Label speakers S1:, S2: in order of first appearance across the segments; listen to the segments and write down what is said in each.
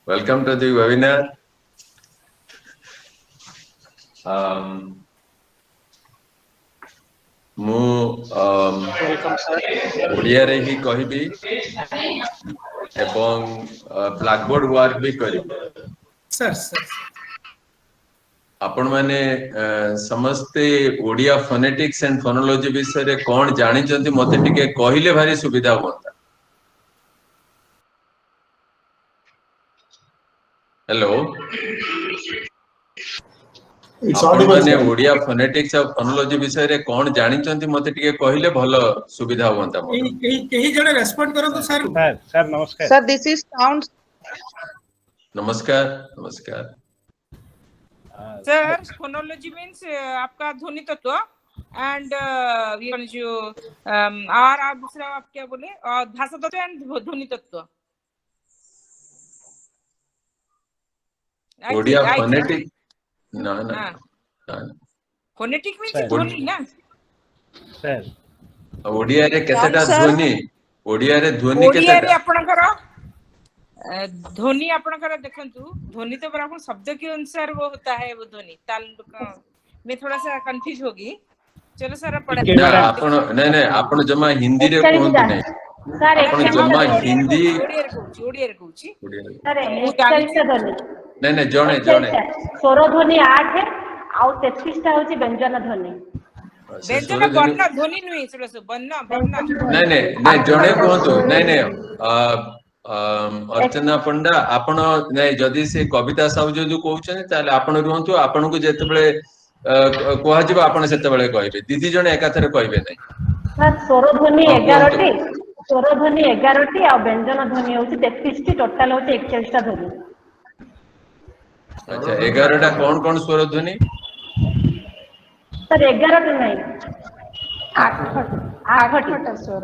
S1: Welcome to the webinar. ମୁଁ ଓଡ଼ିଆରେ ହିଁ କହିବି ଏବଂ ବ୍ଲାକବୋର୍ଡ ୱାର୍କ ବି କରିବି। आपण माने समस्ते ओडिया फोनेटिक्स एंड फोनोलॉजी विषय कौन जानी मते टिके कहिले भारी सुविधा होता। हेलो आपण माने ओडिया फोनेटिक्स और फोनोलॉजी विषय कौन जानी मते टिके कहिले भलो सुविधा होता।
S2: केही जने रेस्पोंड करंतु सर।
S3: सर नमस्कार
S4: सर दिस इज साउंड।
S1: नमस्कार नमस्कार
S4: सर फोनोलॉजी मींस आपका ध्वनि तत्व एंड जो और आप दूसरा आप क्या बोले भाषा तत्व एंड ध्वनि तत्व।
S1: ओडिया फोनेटिक ना ना
S4: फोनेटिक मींस ध्वनि ना
S3: सर।
S1: ओडिया रे केतेटा ध्वनि ओडिया रे ध्वनि केतेटा
S4: ओडिया रे आपनकर ध्वनि आपनकर देखंतु ध्वनि तो बराबर शब्द के अनुसार वो होता है वो ध्वनि ताल मैं थोड़ा सा कंफ्यूज होगी। चलो सर पढ़ा
S1: आपण नहीं नहीं आपण जमा हिंदी रे कोहंतु नहीं
S4: सर
S1: आपण जमा हिंदी
S4: ओडिया रे कहूची
S5: सर 41 ध्वनि
S1: नहीं नहीं जणे जणे
S5: स्वर ध्वनि 8 है आउ 33 टा होची व्यंजन ध्वनि।
S4: व्यंजन वर्ण ध्वनि नुई सुरस वर्ण वर्ण
S1: नहीं नहीं नहीं जणे कोहंतु नहीं नहीं अर्चना पंडा आपण नहीं जदी से कविता साहू जो कहउछन ताले आपण रुहंतु आपण को जेते बेले कोहा जिबा आपण सेते बेले कहबे दीदी जणे एकाथरे कहबे नहीं।
S5: सर स्वर ध्वनि 11 टी स्वर ध्वनि 11 टी आ व्यंजन ध्वनि होची 33 टी टोटल होची 41 टा ध्वनि।
S1: अच्छा 11 टा कौन कौन स्वर ध्वनि
S5: सर 11 टी नहीं 8 टी स्वर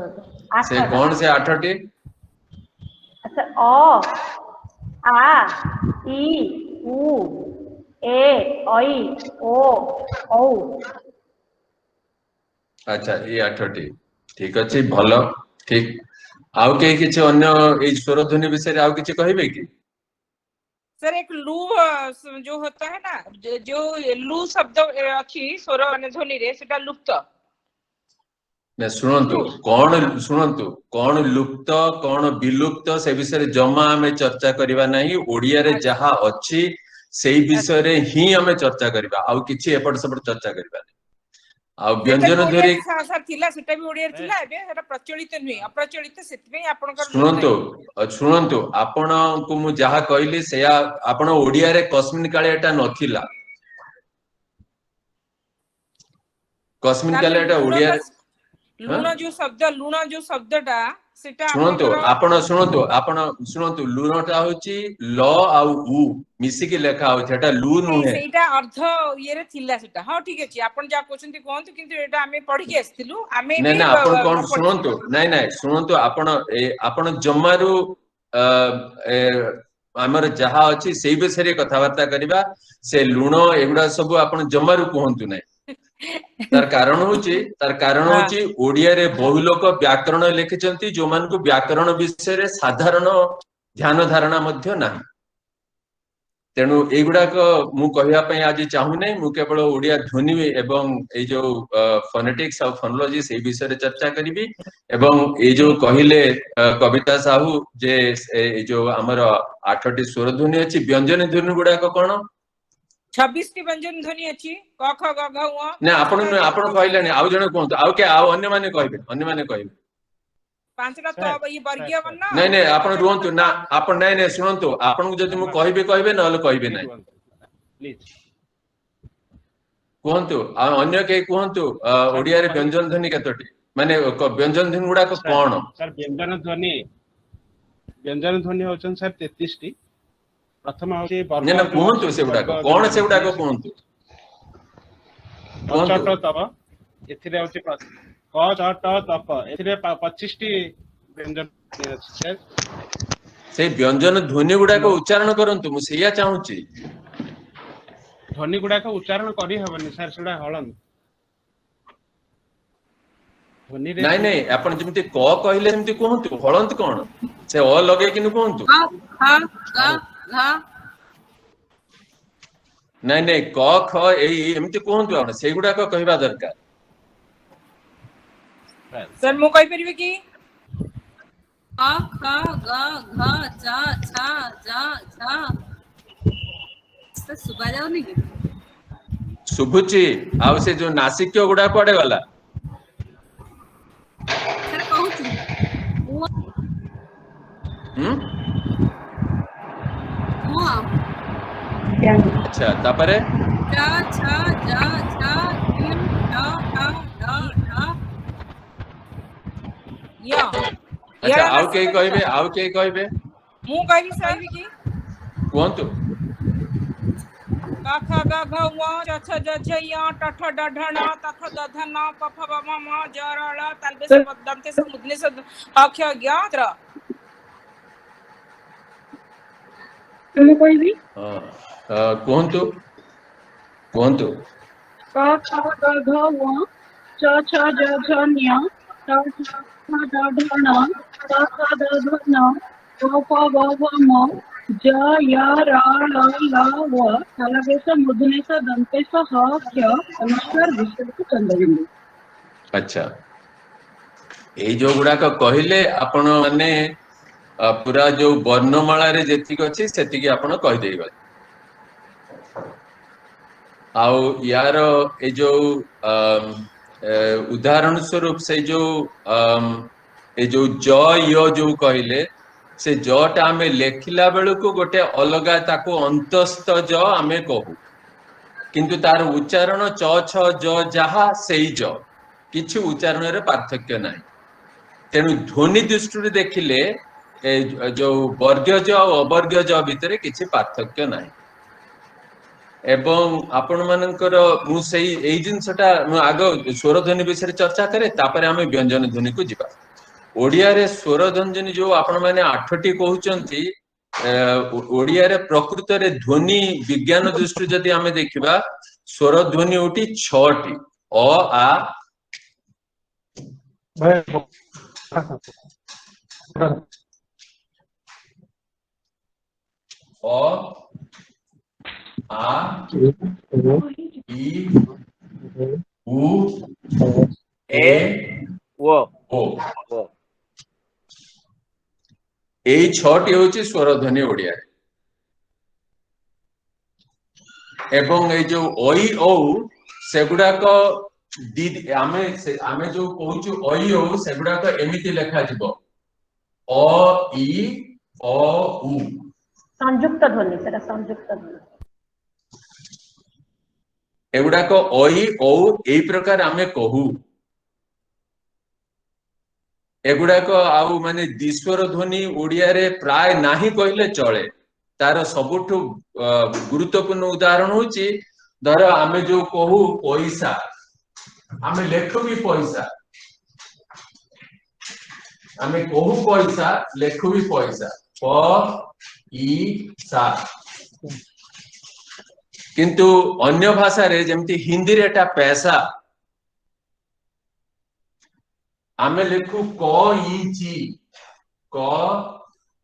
S1: से कौन से 8 टी
S5: अच्छा अ आ ई उ ए ऐ ओ औ।
S1: अच्छा ये 8 टी ठीक अछि भलो ठीक आउ के किछ अन्य ए स्वर ध्वनि विषय आउ किछ कहबे की।
S4: सर एक लू जो होता है ना जो लू शब्द अच्छी स्वर माने ध्वनि रे सेटा लुप्त
S1: ने शुणंतु कौन लुप्त कौन विलुप्त से विषय जमा हमें चर्चा करिबा नहीं ओडिया रे जहा अछि सेही विषय रे ही हमें चर्चा करिबा आउ किछि एपट सेपट चर्चा करिबा नहीं। आ व्यंजन धरी
S4: सर थिला सेटा भी ओडिया थिला एबे सेटा प्रचलित नहि अप्रचलित सेतबे आपनकर
S1: शुणंतु आपण को मु जहा कहली से आपण ओडिया रे कस्मिन काले एटा नथिला कस्मिन काले एटा ओडिया रे
S4: लूण जो शब्दटा सेटा
S1: शुणंतु लूणटा होची ल आउ उ मिसी के लेखा होची एटा लू नुहे
S4: सेटा अर्थ ये रे थिला सेटा हां ठीक अछि आपण जा क्वेश्चन कोहंतु किंतु एटा हमें पढ़ी के आस्थिलु हमें
S1: नहीं ना आपण कोन शुणंतु नहीं नहीं शुणंतु आपण जम्मारू हमर जहा अछि सेही विषय रे कथावार्ता करिबा से लूण एगुडा सब आपण जम्मारू कहंतु नहीं। तार कारण होची ओडिया रे बहु लोक व्याकरण लिखिचंती जो मान को व्याकरण विषय रे साधारण ध्यान धारणा मध्य नाही तेणु एगुडा को मु कहिया पई आज चाहू नै मु केवल ओडिया ध्वनि एवं ए जो फोनेटिक्स और फोनोलॉजी से विषय रे चर्चा करिवि एवं ए जो कहिले कविता साहू जे ए जो हमर 8टी स्वर ध्वनि अछि व्यंजन ध्वनि गुडा को कोन
S4: 26 टी व्यंजन ध्वनि अछि क ख ग घ उ
S1: ने आपण कहलेनी आउ जने कोन आउ के आउ अन्य माने कहबे
S4: पांचटा तो ये वर्गीय वर्ण
S1: नहीं नहीं आपण रुहंतु ना आपण नहीं नहीं सुनंतु आपण को जदि मु कहबे नले कहबे नहीं
S3: प्लीज
S1: कहंतु अन्य के कहंतु ओडिया रे व्यंजन ध्वनि केतोटी माने व्यंजन ध्वनि गुडा को कोन
S3: सर व्यंजन ध्वनि होचन सर 33 टी प्रथम होची
S1: वर्ग ना कहंतु से गुडा को कोन से गुडा को कहंतु
S3: चट तप एथिरे होची क चट तप एथिरे 25 टी व्यंजन सर
S1: से व्यंजन ध्वनि गुडा को उच्चारण करंतु मु सेया चाहूची
S3: ध्वनि गुडा को उच्चारण करी हबनी सर सेडा हलन ध्वनि रे
S1: नहीं नहीं आपण जेमति क कहिले जेमति कहंतु हलंत कोन से अ लगे कि कहतु
S6: ख ख ग घ
S1: नहीं नहीं क ख एमती कहतु आप से गुड़ाक कहवा दरकार
S4: सर मु कहि परिबे कि
S6: ख ख ग घ च छ ज झ सुबा जाउनी कि
S1: शुभुची आउ से जो नासिक्य गुड़ा कुआडे गला
S6: सर कहूची हुआ
S1: अच्छा तापरे
S6: च छ ज झ झ ठ ठ ढ ढ
S4: या
S1: अच्छा आउ के कहबे
S4: मु कहि सर कि
S1: कहतु
S4: क ख ग घ ङ छ छ ज झ य ट ठ ड ढ ण त थ द ध न प फ ब म म ज र ळ तल्बे से दंते से मुदने से अ ख ग त्र
S7: ମୁଁ କହିବି
S1: कहतु कहतु
S7: କ ଖ ଗ ଘ ଙ ଚ ଛ ଜ ଝ ଞ ଟ ଠ ଡ ଢ ଣ ତ ଥ ଦ ଧ ନ ପ ଫ ବ ଭ ମ ଜ ୟ ର ଳ ଲ व ତାଲବେଶ ମୂର୍ଧନ୍ୟଷ ଦନ୍ତେଶ ହ କ୍ଷ ଅନୁସ୍ୱାର ବିସର୍ଗ ଚନ୍ଦ୍ରବିନ୍ଦୁ।
S1: अच्छा ଏଇ ଯୋଉ ଗୁଡାକ କହିଲେ ଆପଣ ମାନେ ପୁରା ଯୋଉ ବର୍ଣ୍ଣମାଳାରେ ଯେତିକି ଅଛି ସେତିକି ଆପଣ କହିଦେଇ ଗଲେ ଆଉ ୟାର ଏ ଯୋଉ ଉଦାହରଣ ସ୍ୱରୂପ ସେଇ ଯୋଉ ଏ ଯୋଉ ଜ ୟ ଯୋଉ କହିଲେ ସେ ଜ ଟା ଆମେ ଲେଖିଲା ବେଳକୁ ଗୋଟେ ଅଲଗା ତାକୁ ଅନ୍ତସ୍ଥ ଜ ଆମେ କହୁ କିନ୍ତୁ ତାର ଉଚ୍ଚାରଣ च छ ज ଯାହା ସେଇ ଜ କିଛି ଉଚ୍ଚାରଣରେ ପାର୍ଥକ୍ୟ ନାହିଁ ତେଣୁ ଧ୍ୱନି ଦୃଷ୍ଟିରୁ ଦେଖିଲେ ଯୋଉ ବର୍ଗ୍ୟ ଜ ଆଉ ଅବର୍ଗ୍ୟ ଜ ଭିତରେ କିଛି ପାର୍ଥକ୍ୟ ନାହିଁ ଏବଂ ଆପଣ ମାନଙ୍କର ମୁଁ ସେଇ ଏଇ ଜିନିଷଟା ମୁଁ ଆଗ ସ୍ୱର ଧ୍ୱନି ବିଷୟରେ ଚର୍ଚ୍ଚା କରେ ତାପରେ ଆମେ ବ୍ୟଞ୍ଜନ ଧ୍ୱନିକୁ ଯିବା ଓଡିଆରେ ସ୍ୱର ଧ୍ୱନି ଯୋଉ ଆପଣ ମାନେ 8ଟି କହୁଛନ୍ତି ଓଡିଆରେ ପ୍ରକୃତରେ ଧ୍ୱନି ବିଜ୍ଞାନ ଦୃଷ୍ଟିରୁ ଯଦି ଆମେ ଦେଖିବା ସ୍ୱର ଧ୍ୱନି ହଉଛି 6ଟି ଅ ଆ ଅ आ इ उ ए ओ এই 6টি হচ্ছে স্বরধ্বনি ওড়িয়াରେ এবং এই যে ঐ ঔ সেগুড়াক ଆମେ ଯୋଉ କହୁଛୁ ଐ ଔ ସେଗୁଡାକ ଏମିତି ଲେଖାଯିବ ଅ ଇ ଅ ଉ
S5: ସଂଯୁକ୍ତ ଧ୍ୱନି ସେଟା ସଂଯୁକ୍ତ ଧ୍ୱନି
S1: ଏଗୁଡାକ ଐ ଔ ଏଇ ପ୍ରକାର ଆମେ କହୁ ଏଗୁଡାକ ଆଉ ମାନେ ଦ୍ୱିସ୍ୱର ଧ୍ୱନି ଓଡିଆରେ ପ୍ରାୟ ନାହିଁ କହିଲେ ଚଳେ तार सबुठु गुरुत्वपूर्ण उदाहरण होची धर आमे जो कहू पैसा आमे लेखु भी पैसा आमे कहू पैसा लेखु भी पैसा प इ सा किंतु अन्य भाषा रे जेमती हिंदी रे एटा पैसा आमे लेखु क इ ची क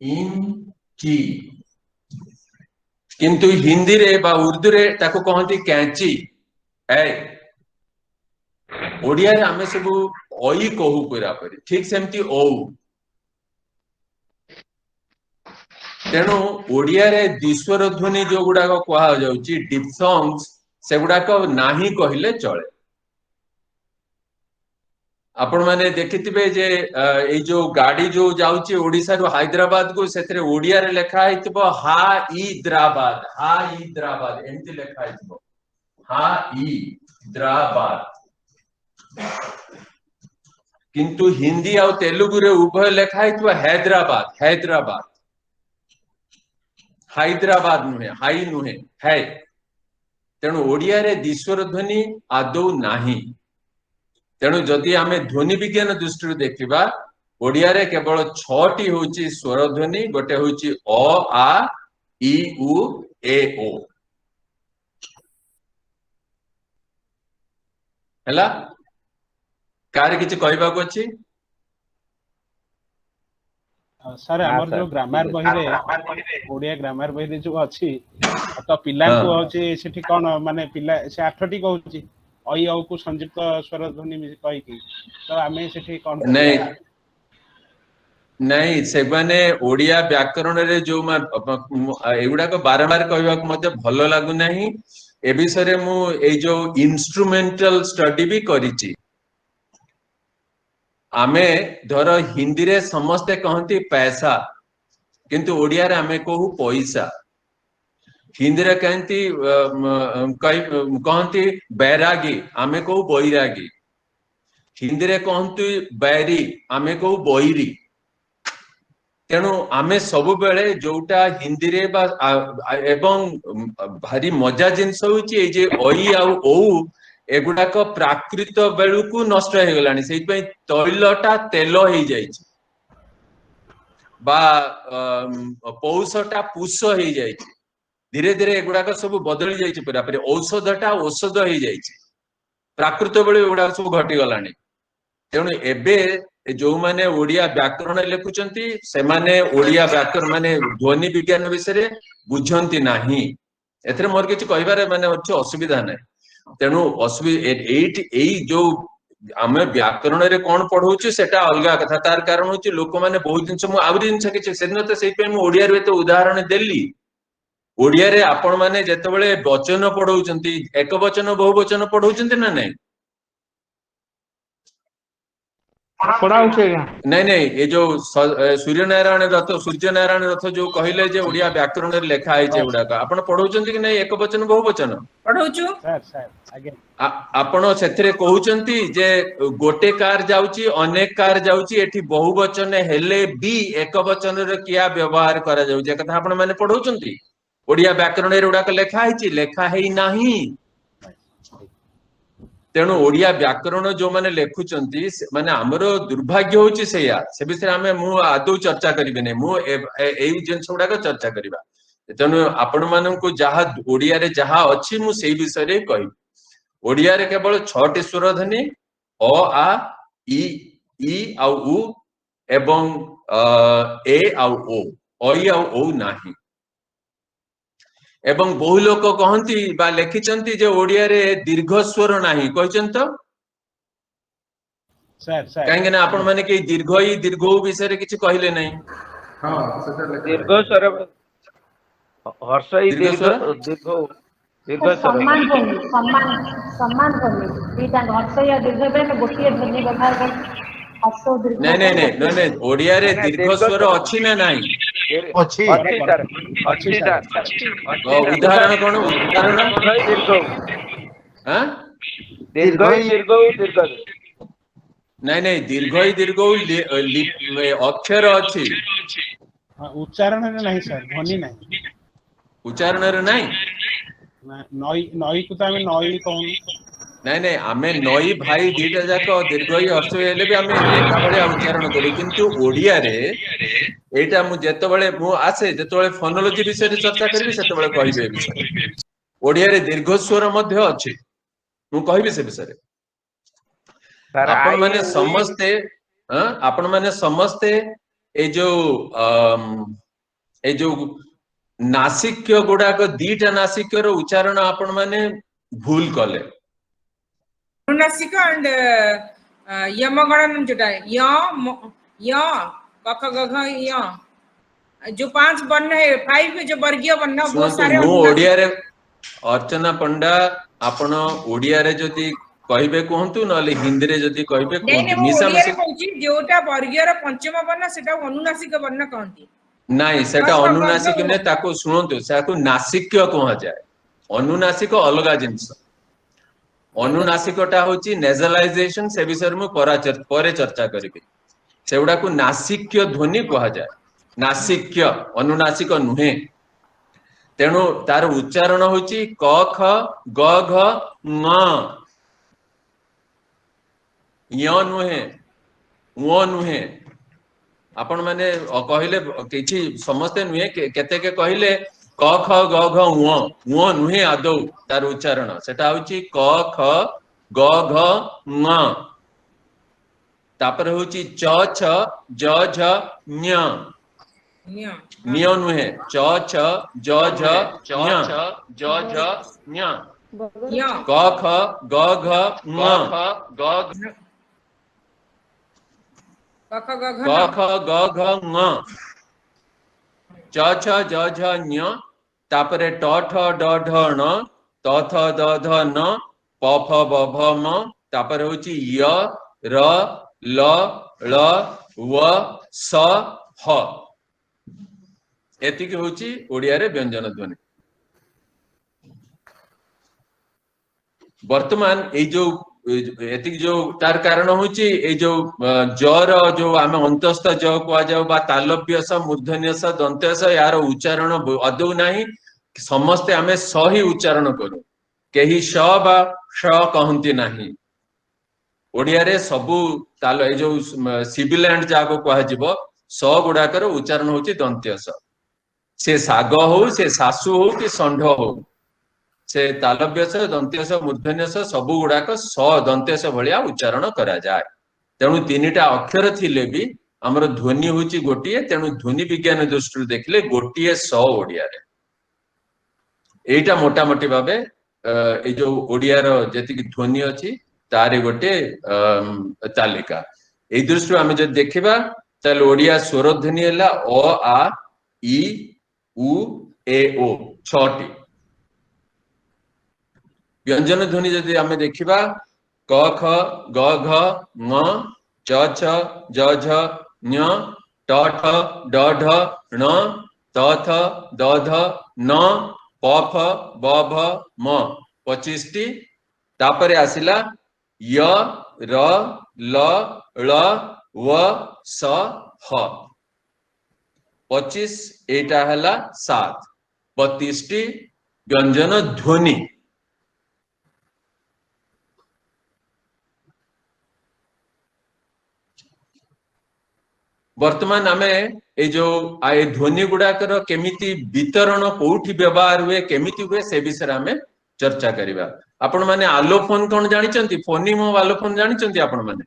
S1: इन ची किंतु हिंदी रे बा उर्दू रे ताको कहती कैंची है ओडिया रे आमे सब ओई कहू पूरा परी ठीक सेमती ओ तेणु ओडिया रे द्विस्वर ध्वनि जो गुडा को कहा जाउची डिप्सॉन्ग्स से गुडा को नाही कहिले चले आपण माने देखिथिबे जे ए जो गाड़ी जो जाउची ओडिसा रो हैदराबाद को सेतरे ओडिया रे लेखा हितबो हा इद्राबाद एंती लेखा हितबो हा इद्राबाद किंतु हिंदी आ तेलुगु रे उभय लेखा हितबो हैदराबाद नुहे हाई नुहे है तेणु ओडिया रे द्विस्वर ध्वनि आदौ नाही तेणु जदि आमे ध्वनि विज्ञान दृष्टि देखिबा ओडिया रे केवल 6टी होची स्वर ध्वनि गोटे होची अ आ इ उ ए ओ हैला कार किछि कहबा को अछि
S3: सर हमर जो ग्रामर बही रे ओडिया ग्रामर बही रे जो अछि तो पिला को होछि सेठी कोन माने पिला से 8टी कहूछि अई औ को संयुक्त स्वर ध्वनि कहि की तो आमे सेठी कोन
S1: नहीं नहीं से माने ओडिया व्याकरण रे जो एगुडा को बारंबार कहबा मते भलो लागु नाही ए विषय रे मु ए जो इंस्ट्रूमेंटल स्टडी भी करिछि आमे धर हिंदी रे समस्ते कहंती पैसा किंतु ओडिया रे आमे कहू पैसा हिंदी रे कहंती बैरागी आमे कहू बैरागी हिंदी रे कहंती बैरी आमे कहू बैरी तेणु आमे सब बेले जोटा हिंदी रे बा एवं भारी मजा जिनस होची ए जे ओई आ ओ एगुडाक प्राकृत बेलू को नष्ट हो गलानी सेहि पई तैलटा तेल हो जाइछि बा पौषटा पुष हो जाइछि धीरे धीरे एगुडाक सब बदली जाइछि पूरा पूरी औषधटा औषध हो जाइछि प्राकृत बेलू एगुडा सब घटी गलानी तेणु एबे जो माने ओडिया व्याकरण लिखुचंती से माने ओडिया व्याकरण माने ध्वनि विज्ञान विषय बुझंती नाही एथरे मोर किछ कहबारे माने अछि असुविधा नै तेणु एई जो आमे व्याकरण रे कोन पढौछु सेटा अलगा कथा तार कारण होछि लोक माने बहुत जिंस मु आउरी जिंस किछ सेदिन त सेहि पे मु ओडिया रे तो उदाहरण देली ओडिया रे आपण माने जेतेबेले वचन पढौचंती एक वचन बहुवचन पढौचंती ना नै नहीं नहीं ये जो सूर्य नारायण रथ जो कहले जे ओडिया व्याकरण रे लेखा है जे उडा का आपण पढौचंती कि नहीं एक वचन बहुवचन
S4: पढौचु
S3: सर आगे
S1: आपण सेथरे कहउचंती जे गोटे कार जाउची अनेक कार जाउची एठी बहुवचन हेले भी एक वचन रे किया व्यवहार करा जाउ जे कथा आपण माने पढौचंती ओडिया व्याकरण रे उडा का लेखा है लेखा है नाही तेणु ओडिया व्याकरण जो माने लेखुचंती माने हमरो दुर्भाग्य होची सेया से विषय हमें मु आदौ चर्चा करिबे नै मु एई जिंस उडा का चर्चा करिबा तेणु आपण मानन को जहा ओडिया रे जहा अछि मु सेई विषय रे कहि ओडिया रे केवल 6टी स्वर ध्वनि अ आ ई आ उ एवं ए आ ओ ओई आ ओ नाही एवं बहु लोक कहंती बा लेखिचंती जे ओडिया रे दीर्घ स्वर नाही कहचंत
S3: सर
S1: काहे ना आपण माने के दीर्घ विषय रे किछ कहिले नै
S8: हां सेटा
S9: दीर्घ स्वर हर्षई दीर्घ
S5: सम्मान ध्वनि दीटा हर्ष या दीर्घ पे गोटिए ध्वनि व्यवहार कर हर्ष दीर्घ
S1: नहीं ओडिया रे दीर्घ स्वर अछि ना नाही
S9: अच्छी सर
S1: उदाहरण कोन उदाहरण
S9: दीर्घ
S1: हां
S9: दीर्घ
S1: नहीं दीर्घ अक्षर अछि
S3: उच्चारण रे नहीं सर ध्वनि नहीं
S1: उच्चारण रे नहीं
S3: नई को तो हमें नई कहूं
S1: नहीं आमे नई भाई दीटा जाक दीर्घ हर्ष हेले भी आमे लेखा भले उच्चारण करू किंतु ओडिया रे एटा मु जेतेबेले मु आसे जेतेबेले फोनोलॉजी विषय रे चर्चा करबी सेतेबेले कहिबे विषय ओडिया रे दीर्घ स्वर मध्य अछि मु कहिबे से विषय रे आपण माने समस्ते ए जो नासिक्य गुडा को दीटा नासिक्य रो उच्चारण आपण माने भूल कले
S4: अनुनासिक एंड यमगणन जोटा य कख गघ य जो 5 वर्ण है 5 जो वर्गीय वर्ण बहुत सारे
S1: मु ओडिया रे अर्चना पंडा आपण ओडिया रे जदी कहिबे कहंतु नले हिंदी रे जदी कहिबे कहंतु
S4: मिसा मिसा कहूची जोटा वर्गीय रो पंचम वर्ण सेटा अनुनासिक वर्ण कहंती
S1: नहीं सेटा अनुनासिक ने ताको सुनंतु साको नासिक्य कहा जाए अनुनासिक अलगा जिंस अनुनासिकटा होची नेजलाइजेशन से विषय में परे चर्चा करिबे सेउडा को नासिक्य ध्वनि कहा जाए नासिक्य अनुनासिक नुहे तेणु तार उच्चारण होची क ख ग घ ङ य नुहे उ नुहे आपण माने कहले किछि समस्ते नुहे केते के कहले क ख ग घ उ नुहे आदौ तार उच्चारण सेटा होची क ख ग घ ङ तापर होची च छ ज झ ञ
S4: न्य
S1: ञ नुहे च छ ज झ ञ ज झ ञ
S4: य
S1: क ख ग घ ङ
S4: क ख ग घ
S1: क
S4: न
S1: ख ग घ ङ च छ ज झ ञ तापर ट ठ ड ढ ण त थ द ध न प फ ब भ म तापर होची य र ल ळ व स ह एतिक होची ओडिया रे व्यंजन ध्वनि वर्तमान ए जो एतिक जो तार कारण होची ए जो जर जो आमे अंतस्थ ज को जाऊ बा तालव्य स मूर्धन्य स दंत्य स यार उच्चारण अदौ नाही समस्ते आमे स ही उच्चारण करू केही श बा श कहंती नाही ओडिया रे सबु ताल ए जो सिबिलैंड जाको कहा जिवो स गुडाकर उच्चारण होची दंत्य से साग हो से सासु हो कि षंढ हो से तालव्यस दंत्यस मूर्धन्यस सबु गुडाक स दंत्यस भलिया उच्चारण करा जाय तेणु तीनिटा अक्षर थिले भी हमर ध्वनि होची गोटिए तेणु ध्वनि विज्ञान दृष्टि देखले गोटिए स ओडिया रे एटा मोटा मोटी भाबे ए जो ओडिया रो जेति कि ध्वनि अछि तारे गोटे तालिका ए दृष्टि हमें जे देखिबा ताल ओडिया स्वर ध्वनि हला अ आ इ उ ए ओ 6टी व्यंजन ध्वनि यदि हमें देखिबा क ख ग घ ङ च छ ज झ ञ ट ठ ड ढ ण त थ द ध न प फ ब भ म 25टी तापरे आसिला य र ल ळ व स ह 25 एटा हला 7 32टी व्यंजन ध्वनि वर्तमान आमे ए जो आए ध्वनि गुडाकर केमिति वितरण कोठी व्यवहार हुए केमिति हुए से विषय आमे चर्चा करिबा आपण माने आलोफोन कोन जानि चंती फोनिम और आलोफोन जानि चंती आपण माने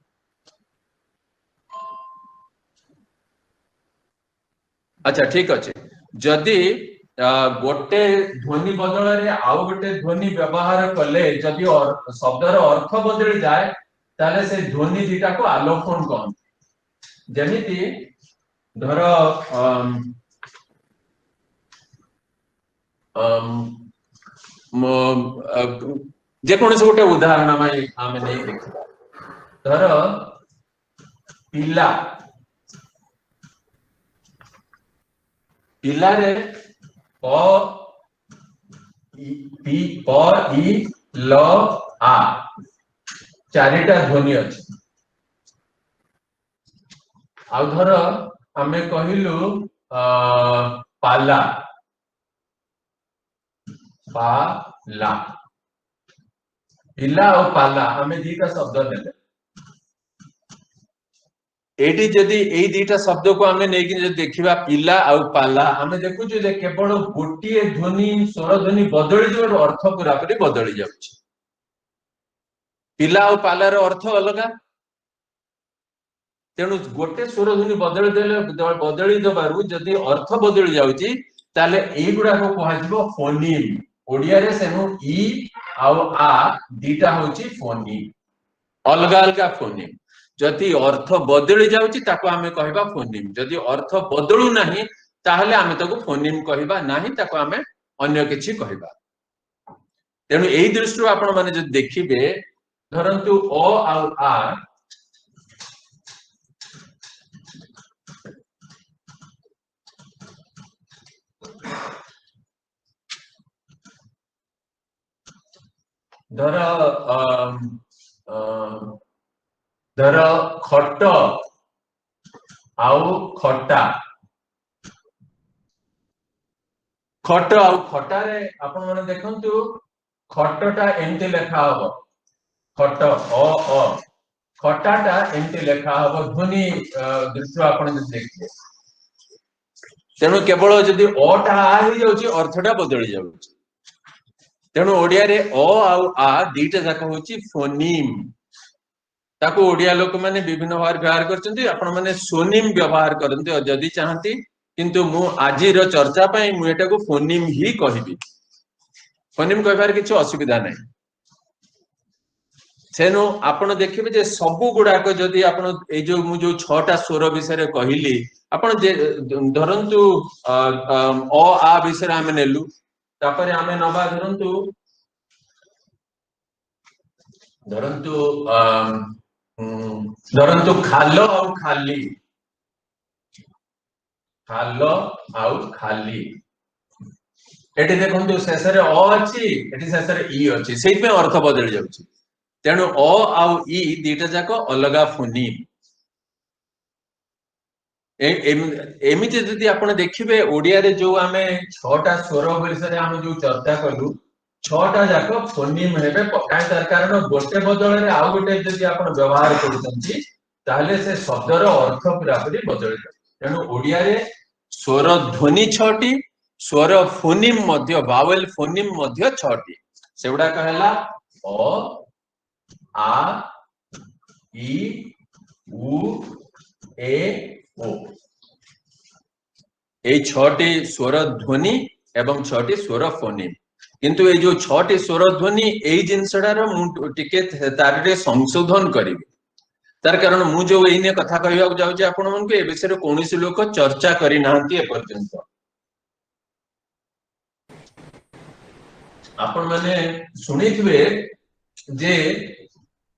S1: अच्छा ठीक अछि जदि गोटे ध्वनि बदल रे आउ गोटे ध्वनि व्यवहार कले जदि और शब्दर अर्थ बदल जाए ताले से ध्वनि दिटा को आलोफोन कहन जेमिति धर जे कोन से गोटे उदाहरण आमे नहीं देखिबा धर पिला पिला रे प इ ल आ चारिटा ध्वनि अछि आ धर हमें कहिलु पाला पाला पिला और पाला हमें दीटा शब्द देले एटी जदि एई दीटा शब्द को हमें नै कि जदि देखिबा पिला और पाला हमें देखु जे केवल गोटिए ध्वनि स्वर ध्वनि बदली जो अर्थ पूरा पूरी बदली जाउछि पिला और पाला रो अर्थ अलगा तेणु गोटे स्वर ध्वनि बदली दबारु जदि अर्थ बदली जाउछि ताले एई गुडा को कहा जिवो फोनीम ओडिया रे सेनु ई आउ आ दीटा होछि फोनीम अलगा अलगा फोनीम जदि अर्थ बदली जाउछि ताको हमें कहबा फोनीम जदि अर्थ बदलु नाही ताहले हमें ताको फोनीम कहबा नाही ताको हमें अन्य किछि कहबा तेणु एई दृष्टि आपण माने जदि देखिबे धरंतु अ आउ आ धर धर खट आउ खटा खट आउ खटा रे आपण माने देखंतु खटटा एंते लेखा हबो खट अ खटाटा एंते लेखा हबो ध्वनि दृष्टि आपण देखिए तेणु केवल जदि अटा आ ही जाउची अर्थटा बदली जाउची तेणु ओडिया रे अ आउ आ दीटा जाक होची फोनीम ताको ओडिया लोक माने विभिन्न भाव व्यवहार करछन्ती आपण माने सोनिम व्यवहार करन्ते जदि चाहन्ती किंतु मु आजिर चर्चा पई मु एटा को फोनिम ही कहिबी फोनिम कहबार किछु असुविधा नै सेनु आपण देखिबे जे सबु गुडाक जदि आपण ए जो मु जो 6टा स्वर विषय रे कहिली आपण धरंतु अ आ विषय आमे नेलु तापरे आमे नबा धरंतु खाल आउ खाली खाल आउ खाली एटी देखंतु शेषरे अ अछि एटी शेषरे ई अछि सेहि पे अर्थ बदल जाउछि तेणु अ आउ ई दीटा जाको अलगा फोनिम एमिति जदि आपण देखिबे ओडिया रे जो आमे 6टा स्वर विषय आमे जो चर्चा करू 6टा जाको फोनिम हेबे काई तार कारण गोटे बदल रे आउ गोटे जदि आपण व्यवहार करूतंती ताले से शब्दर अर्थ पूरापूरी बदल जाय तेणु ओडिया रे स्वर ध्वनि 6टी स्वर फोनिम मध्य वावेल फोनिम मध्य 6टी सेउडा कहला अ आ ई उ ए ओ ए 6टी स्वर ध्वनि एवं 6टी स्वर फोनिम किंतु ए जो 6टी स्वर ध्वनि एई जिंसडार मु टिके तार रे संशोधन करिवे तार कारण मु जो एइने कथा कहबा जाउछि आपण मन के ए विषय कोनोसी लोक चर्चा करि नाहंती ए पर्यंत आपण माने सुनिथिबे जे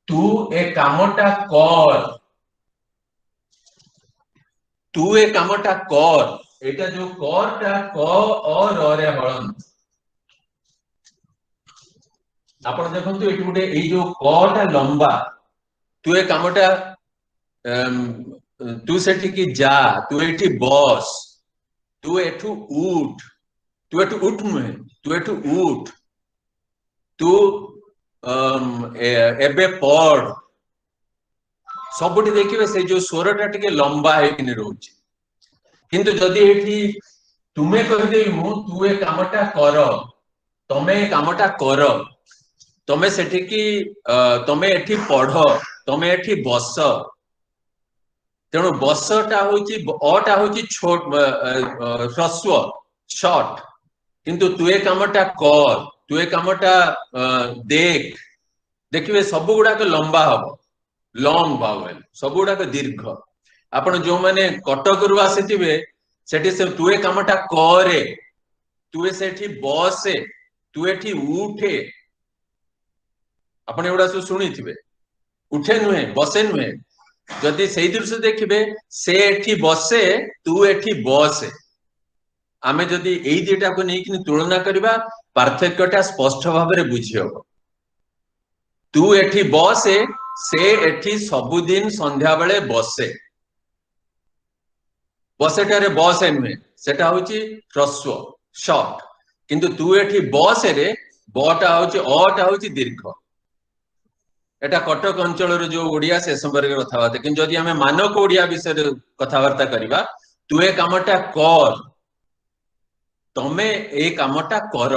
S1: तू ए कामटा कर तू ए कामटा कर एटा जो करटा क अ र रे हळन आपण देखंतु एटु गुटे ए जो कटा लंबा तू ए कामटा तू सेठी की जा तू एठी बस तू एठु उठ नुहे तू एठु उठ तू एबे पढ़ सबुठी देखिबे से जो स्वरटा टिके लंबा हेकिनि रहउची किंतु जदि एठी तुमे कहि देई मु तू ए कामटा कर तमे ए कामटा कर तमे सेठी की तमे एठी पढ़ तमे एठी बस तेणु बसटा होची अटा होची छोट ह्रस्व शॉर्ट किंतु तू ए कामटा कर तू ए कामटा देख देखिबे सब गुडाक लंबा हबो लॉन्ग वावेल सब गुडाक दीर्घ आपण जो माने कटक रु आसीथिबे सेठी से तू ए कामटा करे तू ए सेठी बसे तू एठी उठे आपण एवडा सब सुनिथिबे उठे नुहे बसे नुहे जदि सेही दृश्य देखिबे से एठी बसे तू एठी बसे आमे जदि एई दुटा को नेकिनि तुलना करिबा पार्थक्यटा स्पष्ट भाबरे बुझी हबो तू एठी बसे से एठी सबुदिन संध्या बेले बसे बसेटारे बसे नुहे सेटा होची ह्रस्व शॉर्ट किंतु तू एठी बसे रे बटा होची अटा होची दीर्घ एटा कटक अंचल रे जो ओडिया से संपर्क कथाबार्ता किंतु जदि हमें मानक ओडिया विषय कथाबार्ता करिबा तू ए कामटा कर तमे ए कामटा कर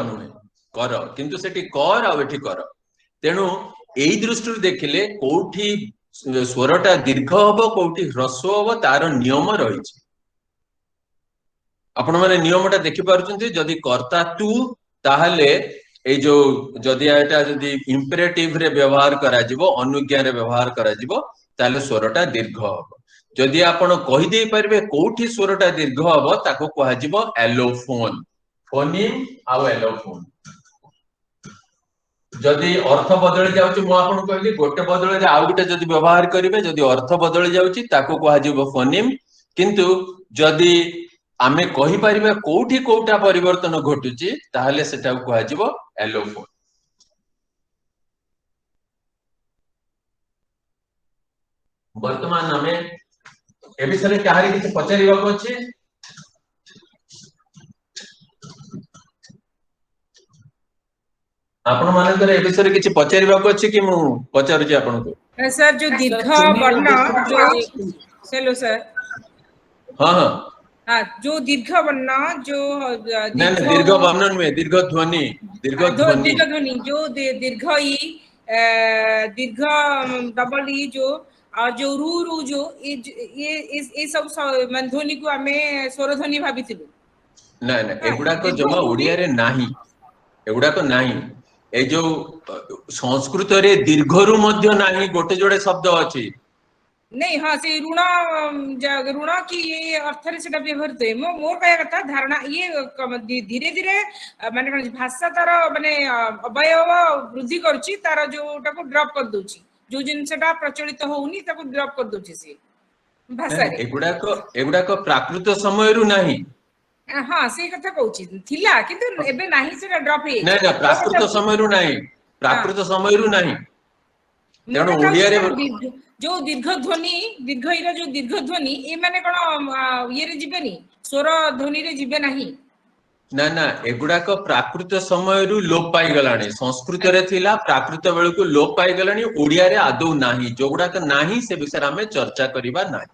S1: नुहे कर किंतु सेठी कर आ एठी कर तेणु एई दृष्टि देखिले कोठी स्वरटा दीर्घ हबो कोठी ह्रस्व हबो तार नियम रहिछि आपण माने नियमटा देखि पारुचंती जदि कर्ता तू ताहले ए जो जदि एटा जदि इंपेरेटिव रे व्यवहार करा जिवो अनुज्ञा रे व्यवहार करा जिवो ताले स्वरटा दीर्घ हबो जदि आपण कहि दे परबे कोठी स्वरटा दीर्घ हबो ताको कहा जिवो एलोफोन फोनिम आ एलोफोन जदि अर्थ बदल जाउची मु आपण कहली गोटे बदल रे आ गोटे जदि व्यवहार करिवे जदि अर्थ बदल जाउची ताको कहा जिवो फोनिम किंतु जदि आमे कहि परिबा कोठी कोटा परिवर्तन घटुची ताहले सेटा कहा जिवो एलोफोन वर्तमान आमे ए विषय काहरी किछ पचारिबा को अछि आपण मानकर ए विषय किछ पचारिबा को अछि कि मु पचारु छी आपण को
S4: सर जो दीर्घ वर्ण जो हेलो सर
S1: हां हां
S4: हाँ जो दीर्घ वर्ण जो
S1: नहीं दीर्घ वर्ण में दीर्घ ध्वनि
S4: दीर्घ ध्वनि जो दीर्घ ई दीर्घ डबल ई जो रू जो ये सब ध्वनि को आम स्वर ध्वनि भाभी
S1: ना ना एगुड़ाक जमा ओडिया रे नाही एगुड़ाक नाही ए जो संस्कृत रे दीर्घरु मध्य नाही गोटे जोड़े शब्द अछि
S4: नहीं हाँ से ऋण की ये अर्थ रे सेटा व्यवहृत है मोर कहया कथा धारणा ये धीरे धीरे माने भाषा तार माने अवयव वृद्धि करछि तार जोटा को ड्रॉप कर दोछि जो जिनसटा प्रचलित होउनी ताको ड्रॉप कर दोछि से भाषा रे
S1: एगुड़ाक प्राकृत समय रु नाही
S4: हाँ से कथा कहूछि थिला किंतु एबे नाही सेटा ड्रॉप हे
S1: ना ना प्राकृत समय रु नाही प्राकृत समय रु नाही तेणु ओडिया रे
S4: जो दीर्घ ईरा जो दीर्घ ध्वनि ए माने कोन ये रे जिबेनी स्वर ध्वनि रे जिबे नाही
S1: ना ना एगुड़ाक प्राकृत समय रु लोप पाई गलानी संस्कृत रे थिला प्राकृत बेल को लोप पाई गलानी ओडिया रे आदौ नाही जो गुड़ाक नाही से विषय हमें चर्चा करिबा नाही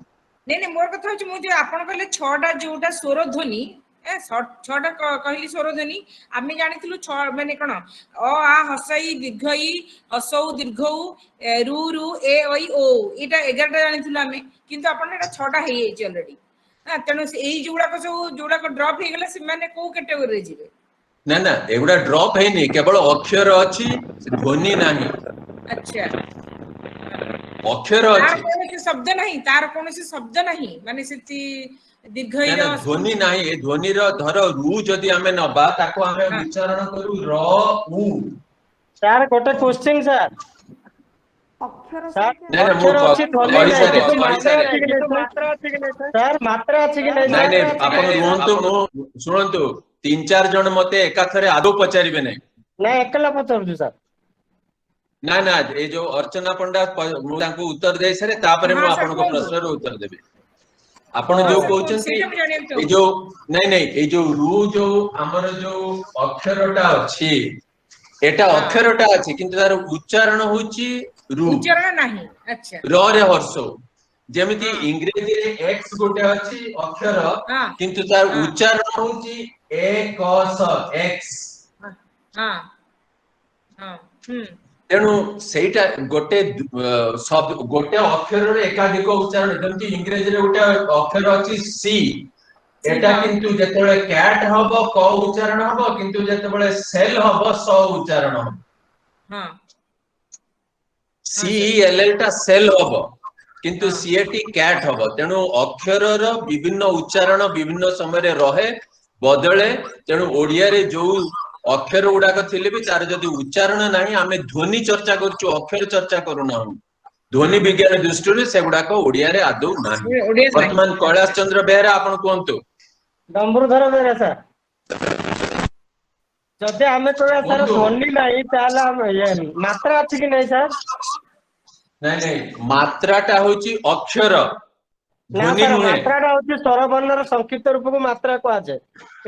S4: नहीं मोर कथा होछि मु जे आपण कहले छटा जोटा स्वर ध्वनि छटा कहली स्वर ध्वनि आमे जानिथिलु माने कोन अ आ हसई दीर्घई हसौ दीर्घौ रु रु ए ओई ओ एटा 11 टा जानिथिलु आमे किंतु आपण एटा छटा हेइ छि ऑलरेडी हां तनो एई जोड़ा को ड्रॉप हे गेला से माने को कैटेगरी रे जिवे
S1: ना ना एगुड़ा ड्रॉप है नहीं केवल अक्षर अछि ध्वनि नाही
S4: अच्छा
S1: अक्षर अछि
S4: तार शब्द नहीं तार कोनोसी शब्द नहीं माने सेति दीर्घ ईरा
S1: ध्वनि नाही ए ध्वनि रो धर रु जदी हमें नबा ताको हमें उच्चारण करू र उ
S8: सर गोटे क्वेश्चन सर
S1: नहीं नहीं
S8: मात्रा अछि कि नहीं सर मात्रा अछि कि नहीं
S1: नहीं आपण रुहंतु मो सुनंतु 3-4 जन मते एका थरे आदो पचारिबे नहीं
S8: नहीं एकला पचारु सर
S1: ना ना ए जो अर्चना पंडा मु तांको उत्तर दे सरे तापरे मु आपण को प्रश्न रो उत्तर देबे आपण जो कहउछन ए जो नहीं नहीं ए जो रु जो हमर जो अक्षरटा अछि एटा अक्षरटा अछि किंतु तार उच्चारण होछि रु
S4: उच्चारण नाही अच्छा
S1: र रे हर्ष जेमिति इंग्रेजी रे एक्स गोटे अछि अक्षर किंतु तार उच्चारण होछि ए क स एक्स
S4: हां हां
S1: तेणु सेटा गोटे शब्द गोटे अक्षर रे एकाधिक उच्चारण जेमिति इंग्रेजी रे गोटे अक्षर अछि सी एटा किंतु जेतेबेले कैट हबो क उच्चारण हबो किंतु जेतेबेले सेल हबो स उच्चारण हबो
S4: हां
S1: सी एल एल टा सेल हबो किंतु सीएटी कैट हबो तेणु अक्षर रो विभिन्न उच्चारण विभिन्न समय रे रहे बदले तेणु ओडिया रे जो अक्षर गुड़ाक थिले भी तार जदि उच्चारण नाही आमे ध्वनि चर्चा करछु अक्षर चर्चा करूना ध्वनि विज्ञान दृष्टि से गुड़ाक ओडिया रे आदौ नाही वर्तमान कैलाश चंद्र बेहरा आपण कोंतु
S8: डंबरुधर बेहरा सर जदि हमें तो सर ध्वनि नाही ताला हम मात्रा अछि कि नहीं सर
S1: नहीं नहीं मात्राटा होची अक्षर
S8: ना सर मात्राटा होची स्वर वर्णर संक्षिप्त रूप को मात्रा को आजे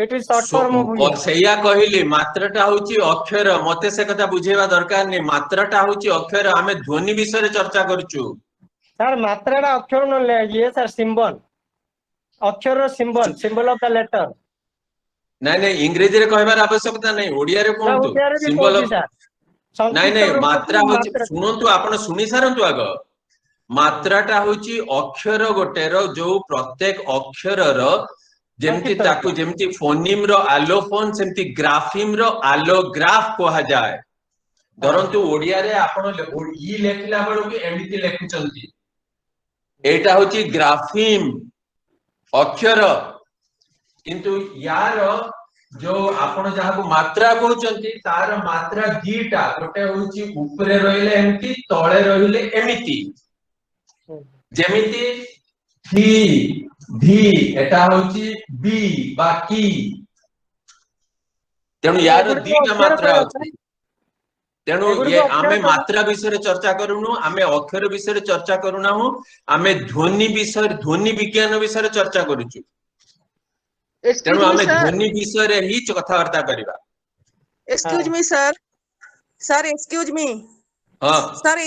S8: एटी शॉर्ट फॉर्म
S1: और सैया कहिली मात्राटा होची अक्षर मते से कथा बुझेबा दरकार नहीं मात्राटा होची अक्षर हमें ध्वनि विषय रे चर्चा करछु
S8: सर मात्राटा अक्षर न ले ये सर सिंबल अक्षर रो सिंबल ऑफ द लेटर
S1: नहीं नहीं इंग्रेजी रे कहबार आवश्यकता नहीं ओडिया रे कोंतु सिंबल नहीं नहीं मात्रा होची सुनंतु आपण सुनि सारंतु आगो मात्राटा होची अक्षर गोटे रो जो प्रत्येक अक्षर रो जेमति ताकू जेमति फोनिम रो एलोफोन सेमति ग्राफिम रो एलोग्राफ कहा जाए धरंतु ओडिया रे आपण ई लेखला बेलु भी एमिति लेखुचंती एटा होची ग्राफिम अक्षर किंतु यार जो आपण जहा को मात्रा कहउचंती तार मात्रा दीटा गोटे होची ऊपरे रहिले एमिति तळे रहिले एमिति जेमिति ही भी एटा होची बी बाकी तेणु यार दीटा मात्रा अछि तेणु ये आमे मात्रा विषय रे चर्चा करूनु आमे अक्षर विषय रे चर्चा करूना हूं आमे ध्वनि विषय ध्वनि विज्ञान विषय रे चर्चा करूछु तेणु आमे ध्वनि विषय रे ही कथावार्ता करिबा
S10: एक्सक्यूज मी सर एक्सक्यूज मी
S1: हां
S10: सर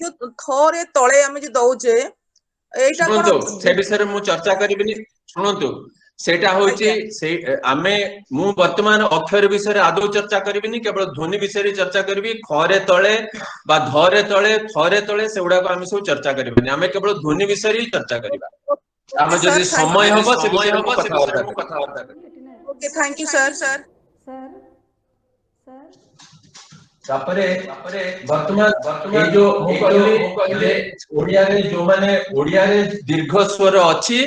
S10: जो थोरे तळे आमे जो दउचे एटा
S1: सुनंतु से विषय रे मु चर्चा करिबिनी सुनंतु सेटा होची से आमे मु वर्तमान अक्षर विषय आदौ चर्चा करबिनी केवल ध्वनि विषय चर्चा करबी खरे तळे बा धरे तळे थरे तळे सेउडा को आमे सब चर्चा करबिनी आमे केवल ध्वनि विषय ही चर्चा करबा आमे जदी समय हबो से कथा वार्ता
S10: okay thank you sir sir
S1: तापरे वर्तमान ए जो कहले ओडिया रे जो माने ओडिया रे दीर्घ स्वर अछि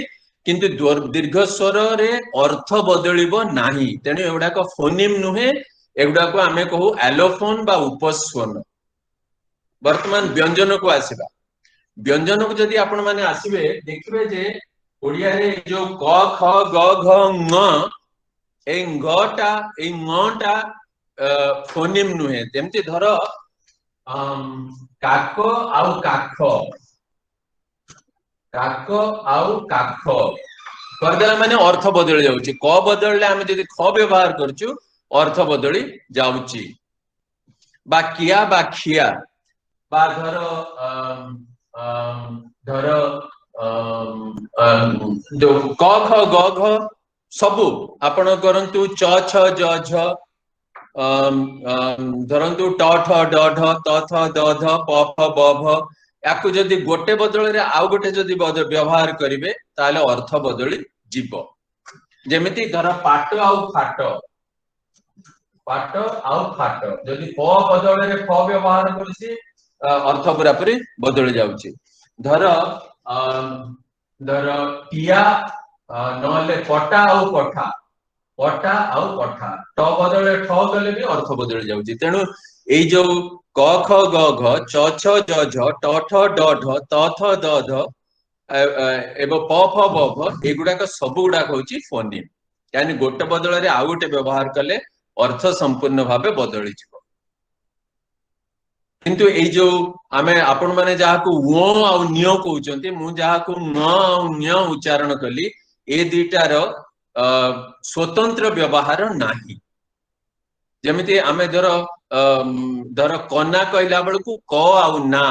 S1: किंतु दीर्घ स्वर रे अर्थ बदलिबो नाही तेने एगुडा को फोनिम नुहे एगुडा को आमे कहू एलोफोन बा उपस्वन वर्तमान व्यंजन को आसीबा व्यंजन को जदी आपण माने आसीबे देखिबे जे ओडिया रे जो क ख ग घ ङ ए ngटा ए ngटा फोनिम नुहे तेमति धर काको आउ काख करदेला माने अर्थ बदल जाउची क बदलले आमे जदी ख व्यवहार करचु अर्थ बदली जाउची बा खिया बा धर जो क ख ग घ सबु आपण करंतु च छ ज झ धरंतु ट ठ ड ढ त थ द ध प फ ब भ याकु जदी गोटे बदल रे आउ गोटे जदी व्यवहार करिवे ताले अर्थ बदली जीव जेमिति धर पाट आउ फाट जदी प बदल रे फ व्यवहार करसी अर्थ पूरा पूरी बदल जाउची धर टिया नले पटा आउ पठा ट बदल ठ गले भी अर्थ बदल जाउची तेनु एई जो क ख ग घ च छ ज झ ट ठ ड ढ त थ द ध एवं प फ ब भ एगुडा को सब गुडा होची फोनिम यानी गोटे बदल रे आउ गोटे व्यवहार कले अर्थ संपूर्ण भाबे बदली जिवो किंतु एई जो आमे आपण माने जहा को व आ न्य कहउचंती मु जहा को न आ न्य उच्चारण कली ए दुईटार स्वतंत्र व्यवहार नाही जेमिति आमे धर कना कहला बेलू क आउ ना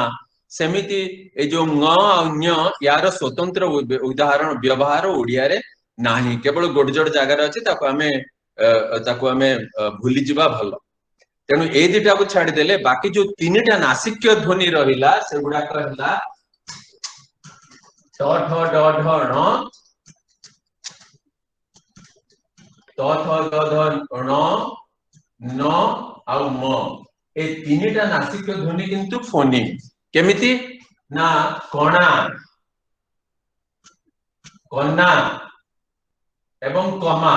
S1: सेमिति ए जो ङ आ न्य यार स्वतंत्र उदाहरण व्यवहार ओडिया रे नाही केवल गोटे जोड़ जगार अछि ताको आमे भूली जिबा भलो तेणु ए दुटा को छाड़ी देले बाकी जो तीनटा नासिक्य ध्वनि रहिला से गुडा कहला ट ठ ड ढ ण त थ द ध ण न आउ म ए तीनटा नासिक ध्वनि किंतु फोनिम केमिति ना कणा कन्ना एवं कमा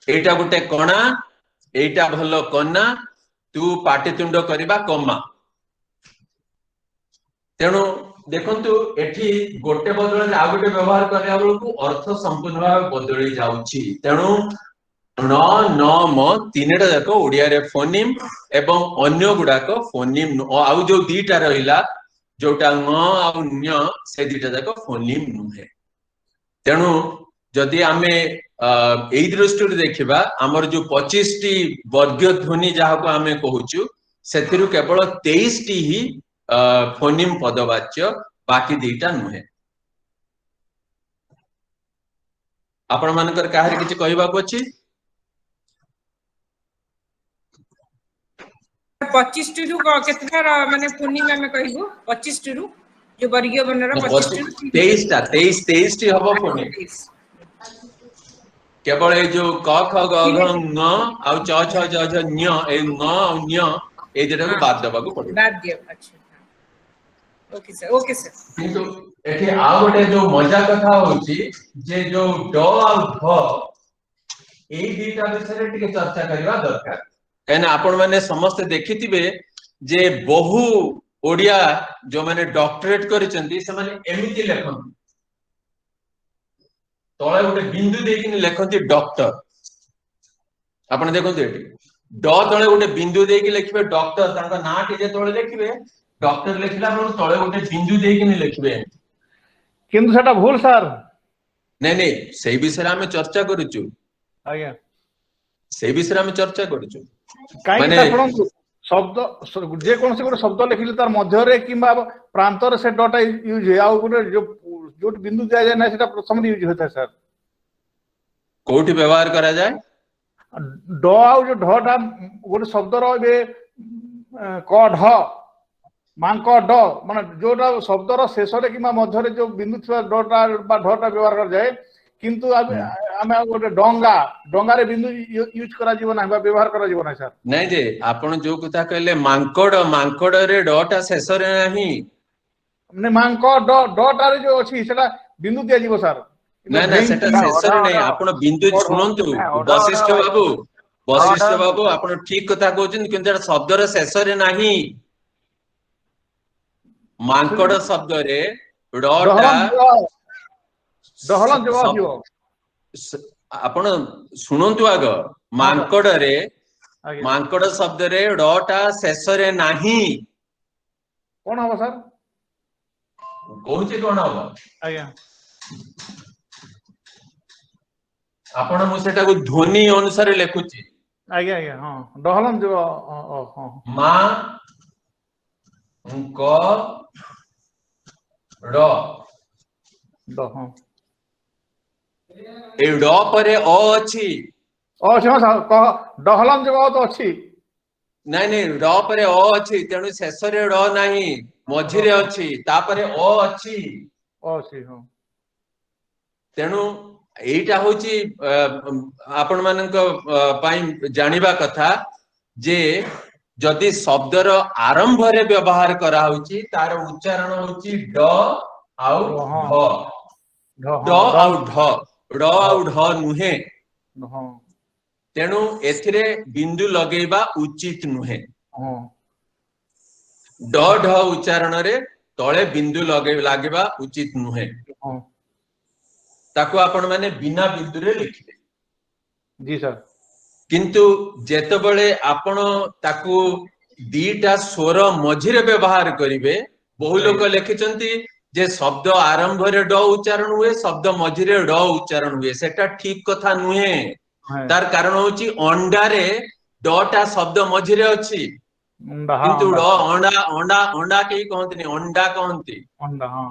S1: एटा गुटे कणा एटा भलो कन्ना तू पाटितुंड करिबा कमा तेणु देखंतु एठी गोटे बदल आ गोटे व्यवहार करया बेलू अर्थ संपूर्ण भाव बदली जाउची तेणु न न म तीनटा जाक ओडिया रे फोनिम एवं अन्य गुडाक फोनिम आउ जो दीटा रहिला जोटा न आउ न्य से दीटा जाक फोनिम नुहे तेणु जदि आमे एई दृष्टि देखिबा हमर जो 25 टी वर्ग ध्वनि जहा को आमे कहूचु सेथिरु केवल 23 टी ही फोनिम पदवाच्य बाकी दीटा नुहे आपण मानकर काहरे किछि कहबा को अछि
S4: 25 टू केतना माने पूर्णिमा में कहबो 25 टू जो वर्गीय वर्णर 25 टू
S1: 23 टी हबो फोनिम केवल ए जो क ख ग घ ङ आ च छ ज झ ञ ए ङ आ ञ ए जेटा को बाद देबा को पड़े
S4: बाद दियो अच्छा ओके सर
S1: किंतु एठी आ गोटे जो मजा कथा होची जे जो ड आ भ ए दीटा विषय टिके चर्चा करबा दरकार कहना आपण माने समस्त देखिथिबे जे बहु ओडिया जो माने डॉक्टरेट करिसंती से माने एमिति लेखन तळे गोटे बिंदु देकिन लेखंती डॉक्टर आपण देखंतु एठी ड तळे गोटे बिंदु देकी लिखिबे डॉक्टर तांका नाटी जे तळे लिखिबे डॉक्टर लिखला बेलू तळे गोटे बिंदु देकिन लिखिबे
S11: किंतु सेटा भूल सर
S1: नहीं सेही विषय आमे चर्चा करूछु
S11: आज्ञा
S1: सेही विषय आमे चर्चा करूछु
S11: माने शब्द जे कोन से गोटे शब्द लिखिले तार मध्य रे किबा प्रांत रे से डटा यूज हे आ गोटे जो बिंदु दिया जाए ना सेटा प्रथम यूज होता है सर
S1: कोठी व्यवहार करा जाए
S11: ड आउ जो ढटा गोटे शब्दर ए क ढ मांक ड माने जोटा शब्दर शेष रे किमा मध्य जो बिंदु थिबा डटा बा ढटा व्यवहार कर जाए किंतु आमे गोटे डंगा डंगा रे बिंदु यूज करा जीव ना व्यवहार करा जीव ना सर
S1: नहीं जे आपण जो कथा कहले मांकड़ मांकड़ रे डटा शेष रे नहीं
S11: ने मांक ड डटा रे जो अछि सेटा बिंदु दिया जीव सर
S1: ना ना सेटा शेष रे नहीं आपण बिंदु सुनंतु वशिष्ठ बाबू आपण ठीक कथा कहउछन किंतु शब्द रे शेष रे नहीं मांकड़ शब्द रे डटा
S11: दहलन जवाब दियो
S1: आपण सुनंतु आग मांकड़ रे मांकड़ शब्द रे डटा शेष रे नहीं
S11: कोन हो सर
S1: कहूचे कोन हो
S11: आज्ञा
S1: आपण मु सेटा को ध्वनि अनुसार लिखुची
S11: आज्ञा आज्ञा हां दहलन जवाब हां
S1: मां क ड
S11: द हां
S1: ए ड परे अ अछि
S11: सर कह दहलन जवाब तो अछि
S1: नहीं नहीं ड परे अ अछि तेनु शेष रे ड नाही मझी रे अछि ता परे अ अछि
S11: अछि हां
S1: तेनु एटा होची आपण मानक पाई जानिबा कथा जे जदि शब्दर आरंभ रे व्यवहार करा होची तार उच्चारण होची ड आउ ढ ड आउ ढ ड आउ ढ नुहे तेनु एथिरे बिंदु लगेबा उचित नुहे ड ढ उच्चारण रे तळे बिंदु लागेबा उचित नुहे ताको आपण माने बिना बिंदु रे लिखिबे
S11: जी सर
S1: किंतु जेतबळे आपण ताको दीटा स्वर मझिरे व्यवहार करिवे बहु लोक लिखिचंती जे शब्द आरंभ रे ड उच्चारण हुए शब्द मझिरे ड उच्चारण हुए सेटा ठीक कथा नुहे तार कारण होची अंडा रे डटा शब्द मझिरे अछि किंतु ड अंडा अंडा अंडा के कहंतनी अंडा कहंती
S11: अंडा हां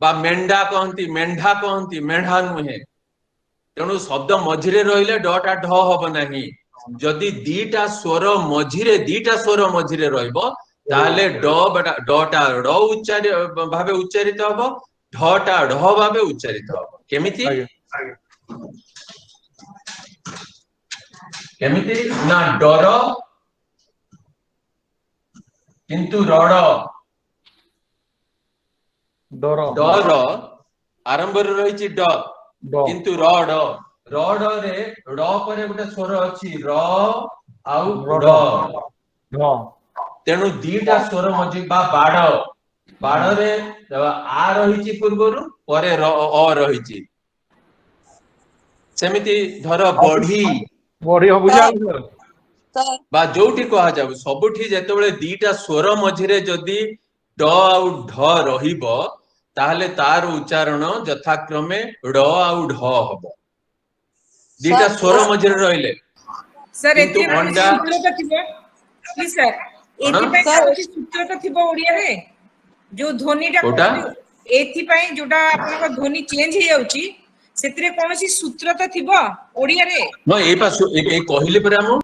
S1: बा मेंढा कहंती मेंढा कहंती मेढा नुहे तेणु शब्द मझिरे रहिले डटा ढ हबो नाही जदि दीटा स्वर मझिरे रहइबो ताले ड बटा डटा ड उच्चार भाबे उच्चारित हबो ढटा ढ भाबे उच्चारित हबो केमिति केमिति ना डर किंतु रड
S11: डर
S1: डर आरंभ रे रहिछि ड किंतु रड रड रे ड परे गोटे स्वर अछि र आउ ड तेणु दीटा स्वर मझि बा बाड़ बाड़ रे आ रहिछि पूर्वरु परे अ रहिछि सेमिति धर बढ़ी
S11: बढ़ी हो बुझा
S1: बा जोठी कहा जाउ सबुठी जेतेबेले दीटा स्वर मझिरे जदी ड आउ ढ रहिबो ताहले तार उच्चारण यथाक्रमे ड आउ ढ हबो दीटा स्वर मझिरे रहिले
S4: सर
S1: किंतु
S4: एति
S1: अंडा
S4: सूत्रता थिबो प्लीज सर एति पय कोठी सूत्रता थिबो ओडिया रे जो ध्वनिटा
S1: कोटा
S4: एति पय जोटा आपन ध्वनि चेंज हे जाउची सेतिरे कोनोसी सूत्रता थिबो ओडिया रे
S1: न ए पास ए कहिले पर हम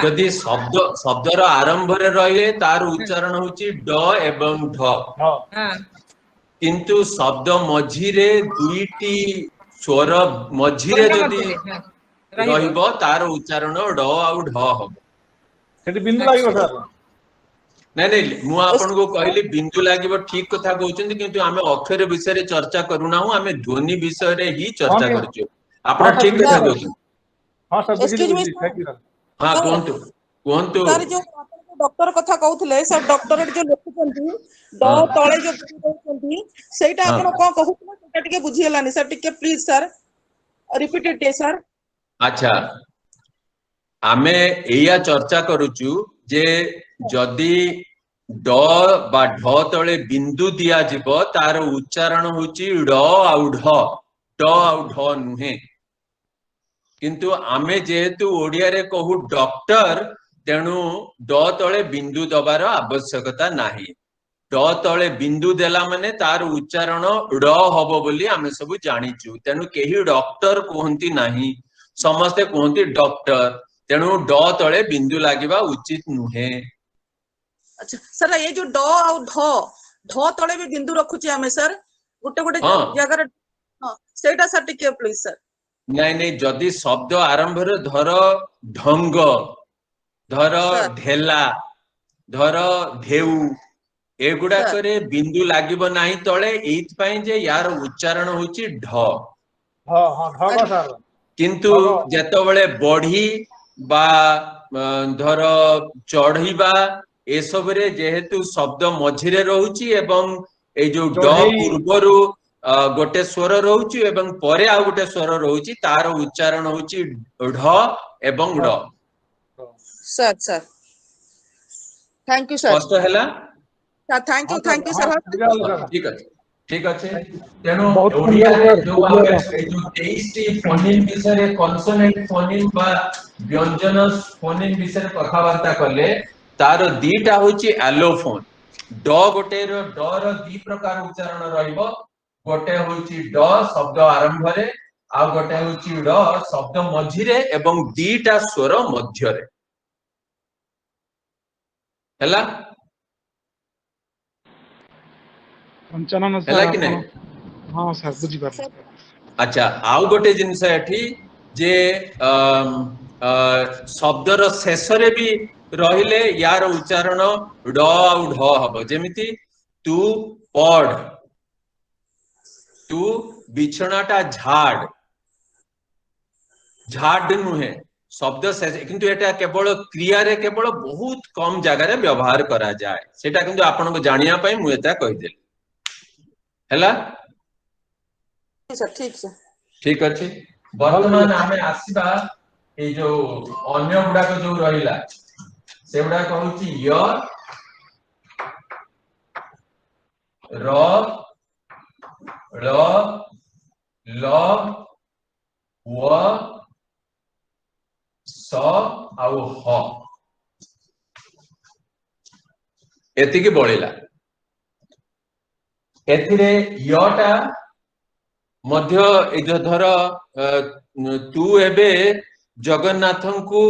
S1: यदि शब्दर आरंभ रे रहिले तार उच्चारण होची ड एवं ढ किंतु शब्द मझिरे दुईटी स्वर मझिरे जदि रहिबो तार उच्चारण ड आउ ढ हबो
S11: सेति बिंदु लागिबो सर
S1: नहीं नहीं मु आपन को कहली बिंदु लागिबो ठीक कथा कहउछन्ती किंतु आमे अक्षर विषय रे चर्चा करूना हूं आमे ध्वनि विषय रे ही चर्चा करछु आपन ठीक कथा कहउछन
S11: हां सर बुझिली थैंक यू
S1: हां कोंतु कोंतु
S10: सर जो डॉक्टर कथा कहउथले सर डॉक्टर जो लिखुछन्ती ड तळे जो कहउछन्ती सेटा आपन को कहउथले सेटा टिके बुझियलानी सर टिके please sir repeat it sir
S1: अच्छा आमे एया चर्चा करूछु जे जदि ड बा ढ तळे बिंदु दिया जिवो तार उच्चारण होची ड आउ ढ ड आउ ढ नुहे किंतु आमे जेहेतु ओडिया रे कहू डॉक्टर तेणु ड तळे बिंदु दबार आवश्यकता नाही ड तले बिंदु देला माने तार उच्चारण ड हबो बोली आमे सब जानिचु तेनु केही डॉक्टर कहंती नाही समस्ते कहंती डॉक्टर तेनु ड तले बिंदु लागिबा उचित नुहे।
S10: अच्छा सर ये जो ड और ढ तले भी बिंदु रखुची आमे सर गोटे गोटे
S1: हाँ।
S10: जगह रे हां सेटा सर टिके प्लीज सर।
S1: नहीं नहीं जदि शब्द आरंभ रे धर ढंग धर
S10: सर।
S1: ढेला धर ढेउ एगुडा
S10: सर।
S1: करे बिंदु लागिबो नाही तळे एइत पई जे यार उच्चारण होची ढ
S11: हाँ हाँ ढग सर
S1: किंतु
S11: ढग।
S1: जेतबेले बढ़ी बा धर चढ़ीबा ए सब रे जेहेतु शब्द मझिरे रहउची एवं ए जो ड
S11: चढ़ई।
S1: पूर्वरु गोटे स्वर रहउची एवं परे आ गोटे स्वर रहउची तार उच्चारण होची ढ एवं ड।
S10: Sir sir thank you sir.
S1: स्पष्ट हैला
S10: थैंक यू सर।
S1: ठीक अछि ठीक अछि तेनु
S11: बहुत
S1: ओडिया रे
S11: सुंदर
S1: जो आमे जो 23 टी फोनिम विषय कॉन्सोनेंट फोनिम बा व्यंजन फोनिम विषय कथा वार्ता करले तार दीटा होची एलोफोन ड गोटे रो ड रो दी प्रकार उच्चारण रहइबो गोटे होची ड शब्द आरंभ रे आ गोटे होची ड शब्द मझिरे एवं दीटा स्वर मध्य रे हैला
S3: पंचानन
S1: हैला
S3: सर
S1: कि नहीं
S3: हाँ सर बुझी पार
S1: अच्छा आउ गोटे जिनस एठी जे शब्दर शेष रे भी रहिले यार उच्चारण ड आउ ढ हबो जेमिति तू पढ़ तू बिछणाटा झाड़ झाड़ नुहे शब्द शेष किंतु एटा केवल क्रिया रे केवल बहुत कम जगह रे व्यवहार करा जाए सेटा किंतु आपन को जानिया पई मु एता कहि देली हैला
S10: सर ठीक सर।
S1: ठीक अछि वर्तमान आमे आसीबा ए जो अन्य गुडा को जो रहिला से गुडा कहूची य र ल ल व स आउ ह एतिकी बळिला एथिरे यटा मध्य ए जो धर तू एबे जगन्नाथंकु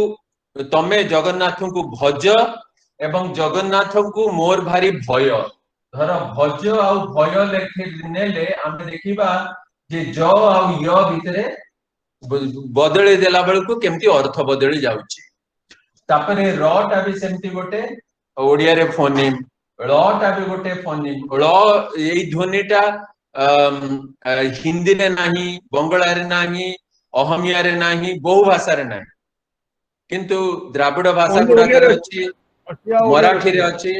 S1: तमे जगन्नाथंकु भज एवं जगन्नाथंकु मोर भारी भय धर भज आउ भय लेखे नेले आमे देखिबा जे ज आउ य भितरे बदले देला बेलको केमती अर्थ बदली जाउची तापरे र टा भी सेमती गोटे ओडिया रे फोनिम ळ टा भी गोटे फोनिम ळ एई ध्वनिटा हिंदी रे नाही बंगला रे नाही अहमिया रे नाही बहु भाषा रे नाही किंतु द्राविड़ भाषा गुडा करे अछि मराठी रे अछि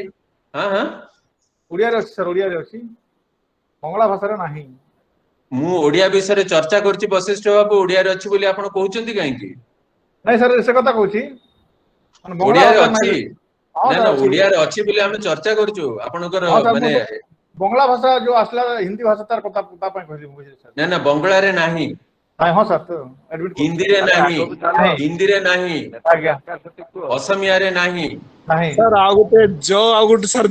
S1: हां हां
S11: ओडिया रे सर ओडिया रे अछि बंगला भाषा रे नाही
S1: मु ओडिया विषय रे चर्चा करछि वशिष्ठ बाबू ओडिया रे अछि बोली आपण कहउचंती काहे की
S11: नहीं सर से कथा कहउछि माने
S1: ओडिया रे
S11: भाषा
S1: अछि
S11: नाही।
S1: ना ना ओडिया रे अछि बोली हम चर्चा करछु आपनकर माने
S11: बंगला भाषा जो आसला हिंदी भाषा तार कथा पता पय कहली बुझे सर
S1: ना ना बंगला रे नाही
S11: हां हां सर तो एडमिट
S1: हिंदी रे नाही
S11: आज्ञा
S1: असमिया रे नाही
S11: नहीं
S12: सर आ गोटे सर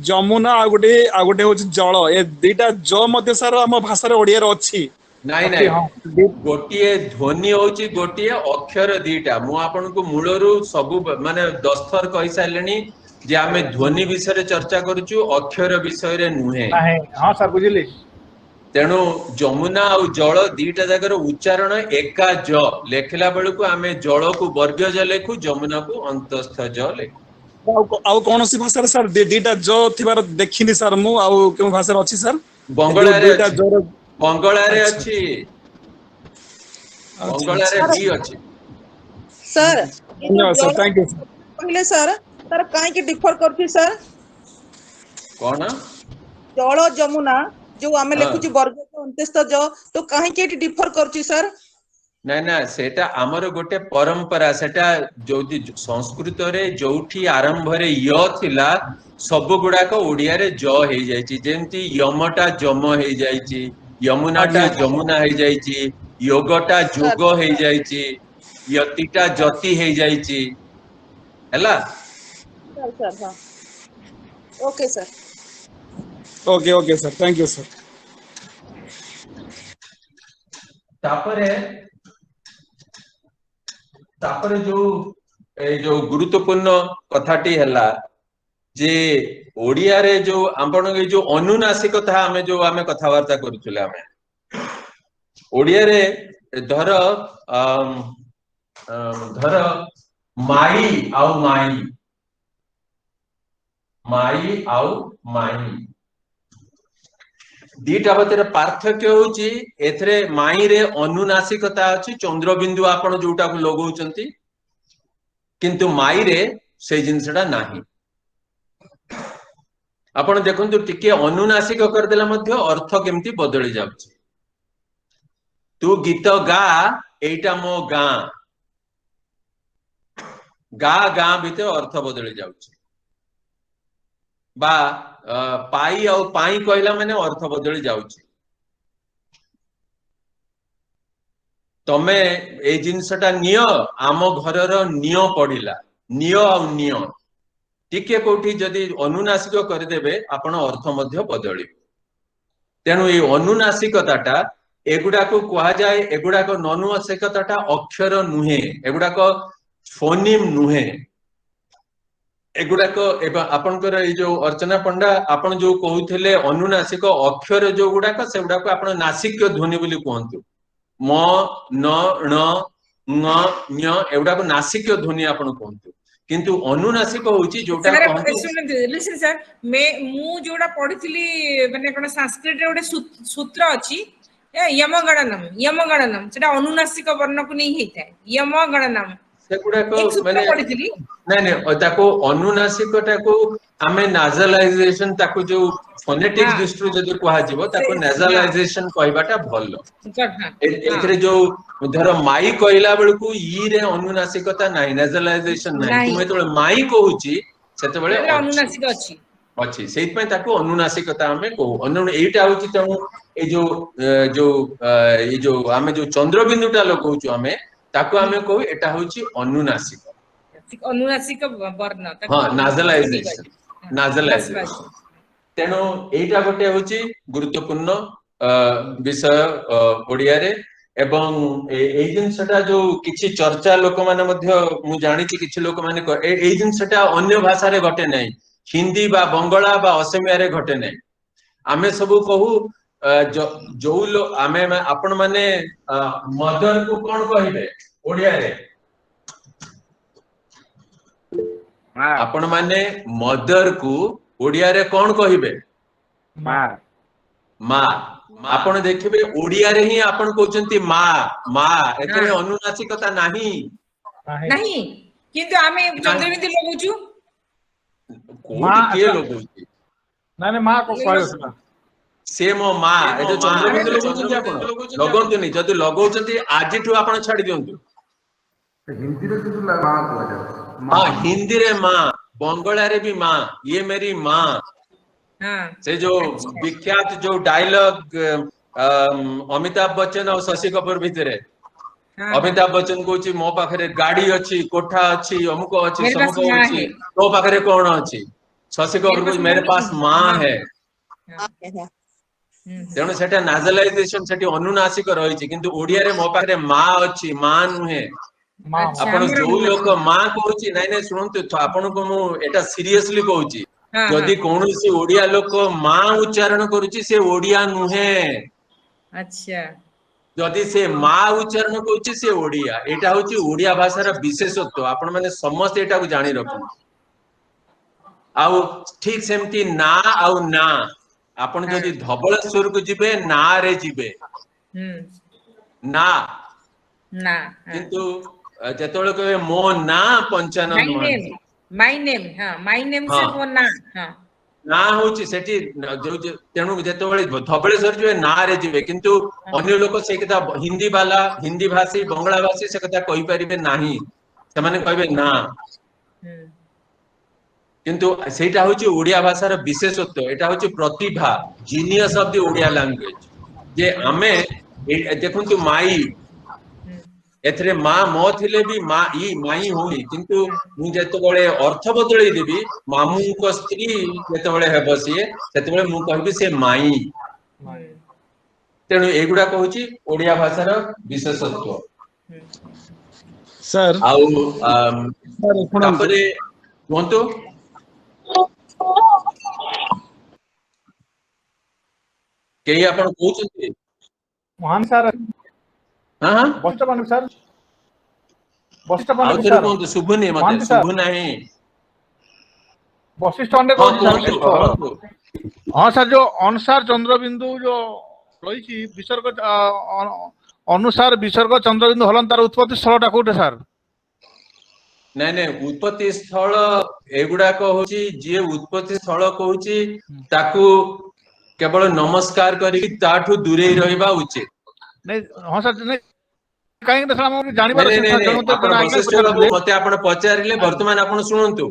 S12: जमुना आ गोटे होची जल ए दीटा ज मध्ये सर हम भाषा रे ओडिया रे अछि
S1: नाही नाही गोटिए ध्वनि होची गोटिए अक्षर दीटा मु आपन को मूलरू सब माने 10 थर कहि सारलेनी जे आमे ध्वनि विषय रे चर्चा करछु अक्षर विषय रे नुहे
S11: नहीं हां सर बुझिली
S1: तेणु जमुना और जल दीटा जगह उच्चारण एका ज लेखिला बेलू आमे जल को वर्ग ज लेखु जमुना को अंतस्थ ज लेखु
S12: आउ कौन सी भाषा रे सर दीटा ज थिबार देखिनी सर मु आउ केउ भाषा रे अछि सर
S1: बंगला रे अछि बंगला रे अछि बंगला रे भी अछि
S10: सर
S12: धन्यवाद सर थैंक यू
S10: पहले सर सर काहे के डिफर करथि सर
S1: कोन
S10: जल जमुना जो आमे लेखुची वर्ग अंतस्थ ज तो काहे के डिफर करथि सर
S1: ना ना सेटा हमर गोटे परंपरा सेटा जो संस्कृत रे जोठी आरंभ रे य थिला सब गुडा को ओडिया रे ज हे जायछि जेंति यमटा जम हे जायछि यमुनाटा जमुना हे जायछि योगटा जोग हे जायछि यतिटा जति हे जायछि हैला
S10: सर हां okay sir
S12: okay okay sir thank you sir
S1: तापरे तापरे जो गुरुत्वपूर्ण कथाटी हला जे ओडिया रे जो आपण जो अनुनासिकता आमे कथावार्ता करूथले आमे ओडिया रे धर धर माई आउ माई दीटा भीतर पार्थक्य होची एथरे माई रे अनुनासिकता अछि चंद्रबिंदु आपण जोटा को लगौचंती किंतु माई रे से जिनसडा नाही आपण देखंतु टिके अनुनासिक कर देला मध्य अर्थ केमती बदली जाउची तू गीत गा एटा मो गा गा गा भीतर अर्थ बदली जाउची बा पाई आउ पाई कहला माने अर्थ बदली जाउची तमे ए जिनसटा नियो आम घरर नियो पडिला नियो आउ नियो टिके कोठी जदि अनुनासिक करदेबे आपण अर्थ मध्य बदली तेणु ए अनुनासिकताटा एगुडा को कहा जाए एगुडा को अनुनासिकताटा अक्षर नुहे एगुडा को फोनिम नुहे एगुडा को आपनकर ए जो अर्चना पंडा आपण जो कहउथिले अनुनासिक अक्षर जो गुडा को सेगुडा को आपण नासिक ध्वनि बोली कहंतु म न ण ङ ञ एगुडा को नासिक ध्वनि आपण कहंतु किंतु अनुनासिक होची जोटा कहंतु
S4: लिसन सर मु जोडा पढिथिली माने कोन संस्कृत रे ओडे सूत्र अछि यमगणनम सेटा अनुनासिक वर्ण को नहीं हेता यमगणनम
S1: सेगुडा को माने नहीं ताको अनुनासिकटा को आमे नाजलाइजेशन ताको जो फोनेटिक्स दृष्टि जदि कहा जीवो ताको नाजलाइजेशन कहबाटा भलो एथरे जो धर माई कहला बेलकू ई रे अनुनासिकता नाही नाजलाइजेशन नाही तुमे तो माई कहूची सेते बेले
S4: अनुनासिक अछि
S1: अछि सेइत पय ताको अनुनासिकता हमें कहू अनु एटा होची तनु ए जो आमे जो चंद्रबिंदुटा लगौचु हमें ताको हमें कहू एटा होची अनुनासिक
S4: वर्ण
S1: हां नाजलाइजेशन तेणु एटा गोटे होची गुरुत्वपूर्ण विषय ओडिया रे एवं ए जिनसटा जो किछि चर्चा लोक माने मध्य मु जानि छि किछि लोक माने ए जिनसटा अन्य भाषा रे घटे नै हिंदी बा बंगला बा असमिया रे घटे नै आमे सब कहू जो आमे आपण माने मदर को कोन कहिबे ओडिया रे आपण माने मदर को ओडिया रे कोन कहिबे
S11: मा
S1: मा आपण देखिबे ओडिया रे ही आपण कहउचंती मा मा एतरे अनुनासिकता नाही
S4: नहीं किंतु आमे चंद्रबिंदु लगौचु
S1: मा के लगौची
S11: नाने मा को कहउछना
S1: से मो मा ए जो चंद्रबिंदु लगौचंती आपण लगौचनी जदि लगौचंती आजिठु आपण छाडी दियंतु
S13: हिंदी रे किछु मा को जा
S1: हां हिंदी रे मां बंगला रे भी मां ये मेरी मां
S4: हां
S1: से जो विख्यात जो डायलॉग अमिताभ बच्चन और शशि कपूर भितरे अमिताभ बच्चन कहउची मो पाखरे गाड़ी अछि कोठा अछि अमुक अछि समुक अछि तो पाखरे कोन अछि शशि कपूर कहउची मेरे पास मां है तेणु सेटा नाजलाइजेशन सेटी अनुनासिक रहिछि किंतु ओडिया रे मो पाखरे मां अछि मां नुहे आपण जो लोक मां कहउची नै नै सुनंतु आपण को मु एटा सीरियसली कहउची जदि कोनोसी ओडिया लोक मां उच्चारण करूची से ओडिया नुहे
S4: अच्छा
S1: जदि से मां उच्चारण करूची से ओडिया एटा होची ओडिया भाषार विशेषत्व आपण माने समस्त एटा को जानि रखु आउ ठीक सेमती ना आउ ना आपण जदि धबळेश्वर को जिबे ना रे जिबे ना
S4: ना
S1: किंतु जेतोळे कहे मो ना पंचानन
S4: माय नेम हां माय नेम से मो ना हां
S1: ना होची सेठी तेणु जेतोळे धबळेश्वर जिबे ना रे जिबे किंतु अन्य लोक से कथा हिंदी वाला हिंदी भाषी बंगला भाषी से कथा कहि परिबे नाही से माने कहबे ना किंतु सेटा होची ओडिया भाषार विशेषत्व एटा होची प्रतिभा genius of the Odia language जे हमें देखंतु माई एथरे मा म थिले भी मा ई माई होई किंतु मु जेतबळे अर्थ बदलै देबी मामू को स्त्री जेतबळे हेबो सिए सेतबळे मु कहबी से माई तेणु एगुडा कहूची ओडिया भाषार विशेषत्व
S12: सर
S1: आउ तापरे कोंतो केही आपण कहउछन्ती
S11: महान सर
S1: हां हां
S11: बस्टपानी सर
S1: आउ
S11: बस्टपानी
S1: थोड़े
S11: सर
S1: कोंतो शुभ नहीं मते
S11: महान सर
S1: शुभ नहीं
S11: वशिष्ठ अंडे
S1: हां
S11: को
S1: कहंतु
S11: हाँ सर जो अनुसार चंद्रबिंदु जो रही विसर्ग अनुसार विसर्ग चंद्रबिंदु हलन तार उत्पत्ति स्थलटा कोठे सर
S1: नहीं नहीं उत्पत्ति स्थल एगुडा कहूची जे उत्पत्ति स्थल कहूची ताकू केवल नमस्कार करी ताठू दूरे रहिबा उचित
S11: नहीं हाँ सर नहीं कहीं ना सर हम जानि बार
S1: नहीं नहीं
S11: जणो
S1: आपण वशिष्ठ बाबू मते आपण पचारिले वर्तमान आपण सुनंतु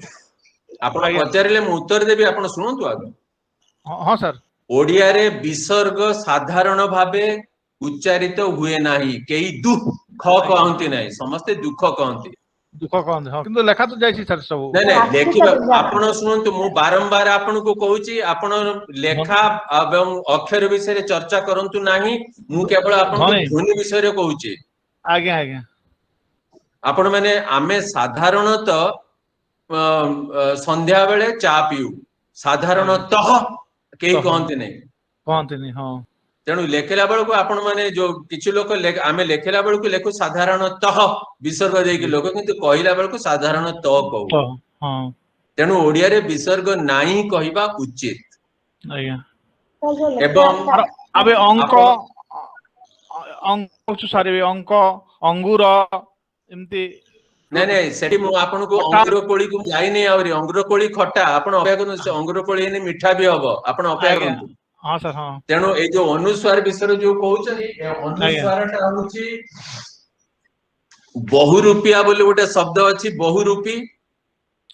S1: आपण पचारिले मु उत्तर देबी आपण सुनंतु आगे
S11: हाँ सर
S1: ओडिया रे विसर्ग साधारण भाबे उच्चारित हुए नाही केही दुख कहंती नाही समस्त दुख कहंती
S11: दुख कहते हाँ किंतु लेखा तो जाइछि सर सब
S1: नहीं नहीं देखिबा आपण सुनंतु मु बारंबार आपण को कहूची आपण लेखा एवं अक्षर विषय रे चर्चा करंतु नाही मु केवल आपण ध्वनि विषय रे कहूची
S11: आगे आगे
S1: आपण माने आमे साधारणतः संध्या बेले चा पिउ साधारणतः केही कहंती नहीं
S11: हाँ
S1: तेणु लेखिला बेलू आपण माने जो किछि लोक आमे लेखिला बेलू लेखु साधारणतः विसर्ग देकी लोक किंतु कहिला बेलू साधारणतः कहू
S11: हाँ
S1: तेणु ओडिया रे विसर्ग नाही कहिबा उचित
S11: आज्ञा
S1: एवं
S11: अबे अंक अंक सारे अंक अंगूर एमती
S1: नहीं नहीं सेठी मु आपन को अंगूर कोली को जाई नहीं आवरी अंगूर कोली खट्टा आपण अपेक्षा करू से अंगूर कोली ने मीठा भी हबो आपण अपेक्षा करू
S11: हाँ सर हाँ
S1: तेणु ए जो अनुस्वार विषय जो कहउछनी ए अनुस्वारटा होची बहुरूपिया बोली गोटे शब्द अछि बहुरूपी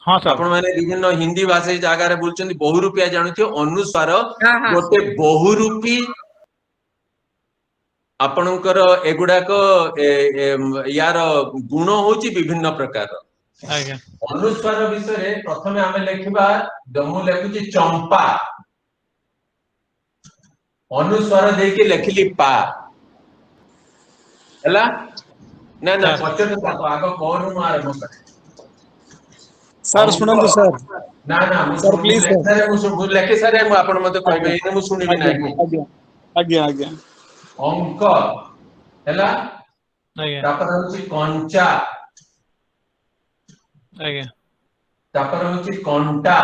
S11: हाँ सर
S1: आपण माने विभिन्न हिंदी भाषा जागा रे बोलचंदी बहुरूपिया जानुथियो अनुस्वार गोटे बहुरूपी आपणकर एगुडाक यार गुण होची विभिन्न प्रकार
S11: आज्ञा
S1: अनुस्वार विषय प्रथमे आमे लेखिबा दमु लेखुची चंपा अनुस्वार देके लेखिली पा हला ना ना पचन ताको आगो कोन मार मत
S12: सर सुनंतु सर
S1: ना ना
S12: सर प्लीज
S1: सर मु लेखे सर मु आपण मते कहबे इने मु सुनिबे नाही
S12: आज्ञा आज्ञा आज्ञा
S1: अंक हला तापर होची कंचा
S11: आज्ञा
S1: तापर होची कंटा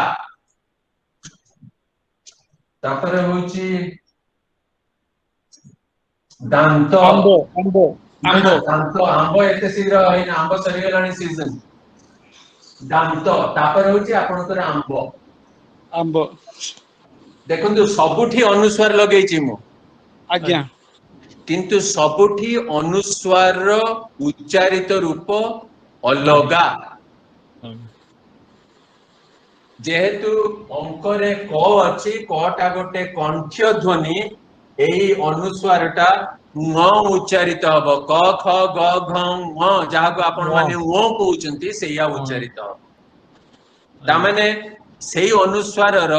S1: तापर होची दांत
S12: आंबो आंबो आंबो
S1: दांत आंबो एते शीघ्र होइन आंबो सरी गेलानी सीजन दांत तापर होची आपनकर आंबो
S12: आंबो
S1: देखंतु सबुठी अनुस्वार लगेची मु
S12: आज्ञा
S1: किंतु सबुठी अनुस्वार उच्चारित रूप अलगा जेहेतु अंकरे क अछि कटा गोटे कंठ्य ध्वनि एही अनुस्वारटा ङ उच्चारित हबो क ख ग घ ङ जहा को आपण माने ङ कहउचंती सेया उच्चारित हबो ता माने सेही अनुस्वारर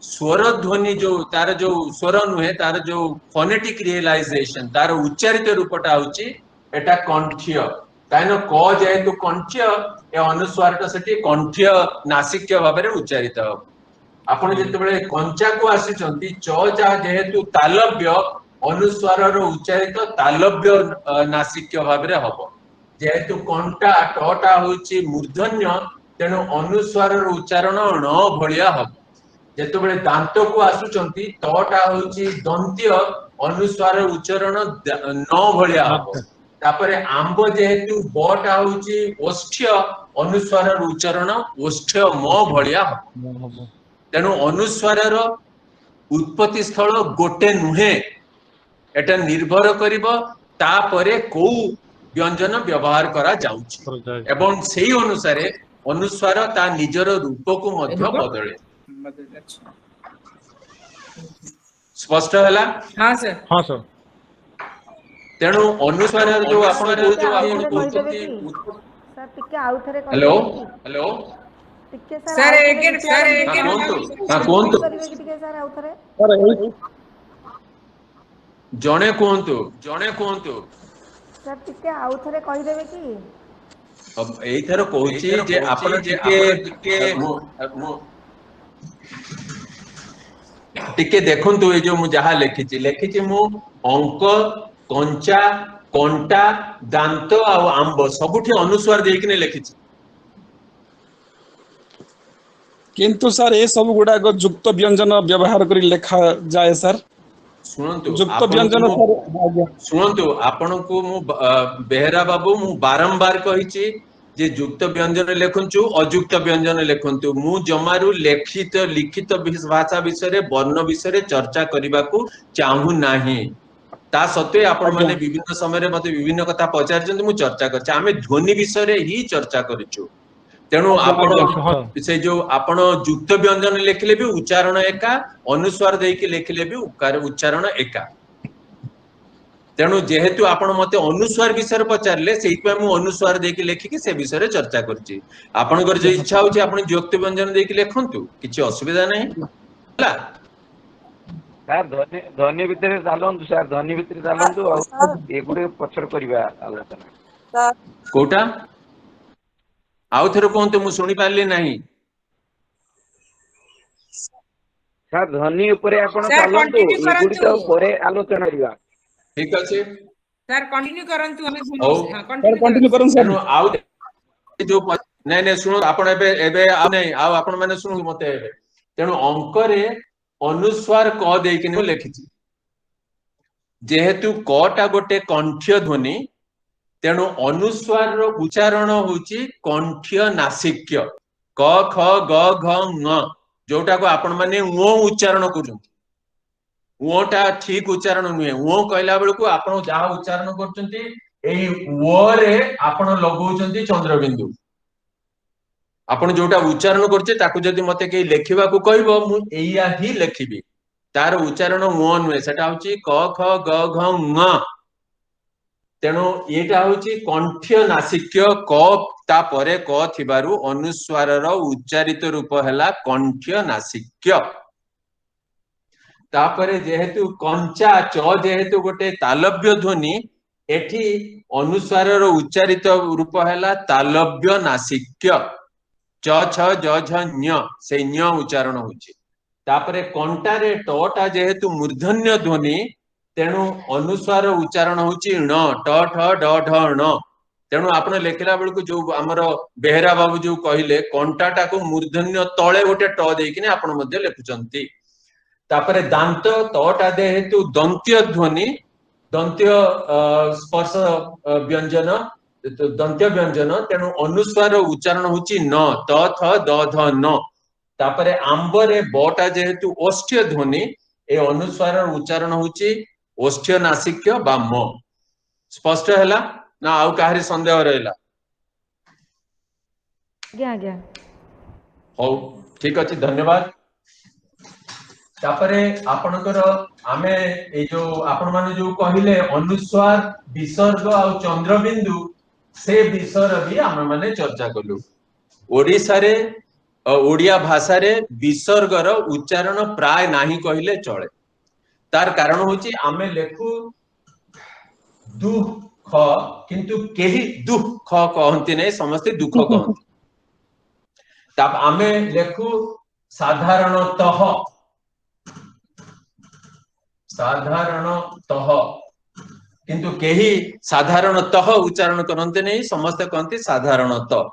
S1: स्वर ध्वनि जो तार जो स्वर नुहे तार जो फोनेटिक रियलाइजेशन तार उच्चारित रूपटा होची एटा कंठ्य कायनो क जेहेतु कंठ्य ए अनुस्वारटा सेठी कंठ्य नासिक्य भाबरे उच्चारित हबो आपण जेतेबेले कंचा को आसीचंती च जा जेहेतु तालव्य अनुस्वारर उच्चारित तालव्य नासिक्य भाबरे हबो जेहेतु कंटा टटा होची मूर्धन्य तेनो अनुस्वारर उच्चारण न भलिया हबो जेतेबेले दांत को आसुचंती तटा होची दंत्य अनुस्वार उच्चारण न भलिया हबो तापरे आंब जेहेतु बटा होची ओष्ठ्य अनुस्वार उच्चारण ओष्ठ्य म भलिया हबो तेनु अनुस्वारर उत्पत्ति स्थल गोटे नुहे एटा निर्भर करिवो तापरे को व्यंजन व्यवहार करा जाउची एवं सेही अनुसारे अनुस्वार ता निजर रूप को मध्य बदले स्पष्ट हला
S4: हाँ सर
S11: हाँ सर
S1: तेणु अनुस्वार जो आपण हेलो हेलो
S4: सर अगेन
S1: कोंतु जणे कोंतु
S5: सर टिके आउ थरे कहि देबे की
S1: अब एई थरो कहूची जे आपण टिके देखंतु ए जो मु जहा लेखिची मु अंक कंचा कंटा दांत आ आंब सबुठी अनुस्वार देकिने लेखिची
S12: किंतु सर ए सब गुडा युक्त व्यंजन व्यवहार करी लेखा जाए सर
S1: सुनंतु
S12: युक्त व्यंजन
S1: सुनंतु आपनको मु बेहरा बाबू मु बारंबार कहिची जे युक्त व्यंजन लेखंचु अयुक्त व्यंजन लेखंतु मु जमारु लिखित भाषा विषय वर्ण विषय चर्चा करबाकू चाहू नाही ता सत्वे आपण माने विभिन्न समय मते विभिन्न कथा पचारचंत मु चर्चा करछ आमे ध्वनि विषय ही चर्चा करिछु तेणु आपण से जो आपण युक्त व्यंजन लेखिले भी उच्चारण एका अनुस्वार देकी लेखिले भी उच्चारण एका तेणु जेहेतु आपण मते अनुस्वार विषय पचारले सेहि पे मु अनुस्वार देकी लेखिकी से विषय चर्चा करछि आपनकर जे इच्छा होछि आपण युक्त व्यंजन देकी लेखंतु किछि असुविधा नाही हला
S9: सर ध्वनि भितर चालंतु सर ध्वनि भितर चालंतु एगुडे पछर करबा आलोचना
S1: कोटा आउ थरो कोंतु मु सुनि पारली नाही
S9: सर ध्वनि ऊपर आपण चालंतु एगुडी तो परे आलोचना करबा
S1: ठीक अछि
S4: सर कंटिन्यू करंतु हमें
S12: कंटिन्यू करन सर
S1: आउ जो नहीं सुनो आपण एबे आ नहीं आ आपण माने सुनु मते एबे तेनु अंक रे अनुस्वार क देकिन लेखिछि जेहेतु क टा गोटे कंठ्य ध्वनि तेणु अनुस्वार रो उच्चारण होची कंठ्य नासिक्य क ख ग घ ङ जोटा को आपण माने ओ उच्चारण करूछंती ओटा ठीक उच्चारण नुहे ओ कहला बेल को आपण जहा उच्चारण करछंती एई ओ रे आपण लगौछंती चंद्रबिंदु आपण जोटा उच्चारण करछे ताकू जदी मते के लेखिबा को कहबो मु एया ही लेखिबी तार उच्चारण ओ नुहे सेटा होची क ख ग घ ङ तेणु एटा होची कंठ्य नासिक्य क ता परे क थिबारु अनुस्वार रो उच्चारित रूप हैला कंठ्य नासिक्य तापरे जेहेतु कंचा च जेहेतु गोटे तालव्य ध्वनि एठी अनुस्वार रो उच्चारित रूप हैला तालव्य नासिक्य च छ ज झ ञ से ञ उच्चारण होची तापरे कंटा रे ट टा जेहेतु मूर्धन्य ध्वनि तेणु अनुस्वार उच्चारण होची ण ट ठ ड ढ ण तेणु आपण लेखिला बेल को जो हमर बेहरा बाबू जो कहिले कंटाटा को मूर्धन्य तळे गोटे ट देकिने आपण मध्ये लेखुचंती तापरे दांत तटा जेहेतु दंत्य ध्वनि दंत्य स्पर्श व्यंजन दंत्य व्यंजन तेणु अनुस्वार उच्चारण होची न त थ द ध न तापरे आंबरे बटा जेहेतु ओष्ठ्य ध्वनि ए अनुस्वार उच्चारण होची ओष्ठ्य नासिक्य बा म स्पष्ट हैला ना आउ काहरी संदेह रहला
S5: आज्ञा
S1: हो ठीक अछि धन्यवाद तापरे आपनकर आमे ए जो आपण माने जो कहिले अनुस्वार विसर्ग आ चंद्रबिंदु से विषय भी आमे माने चर्चा कलु ओडिसा रे ओडिया भाषा रे विसर्ग रो उच्चारण प्राय नाही कहिले चले तार कारण होची आमे लेखु दुख किंतु केही दुख कहंती नै समस्त दुख कहंती तब आमे लेखु साधारणतः किंतु केही साधारणतः उच्चारण करते नहीं समस्त कहते साधारणतः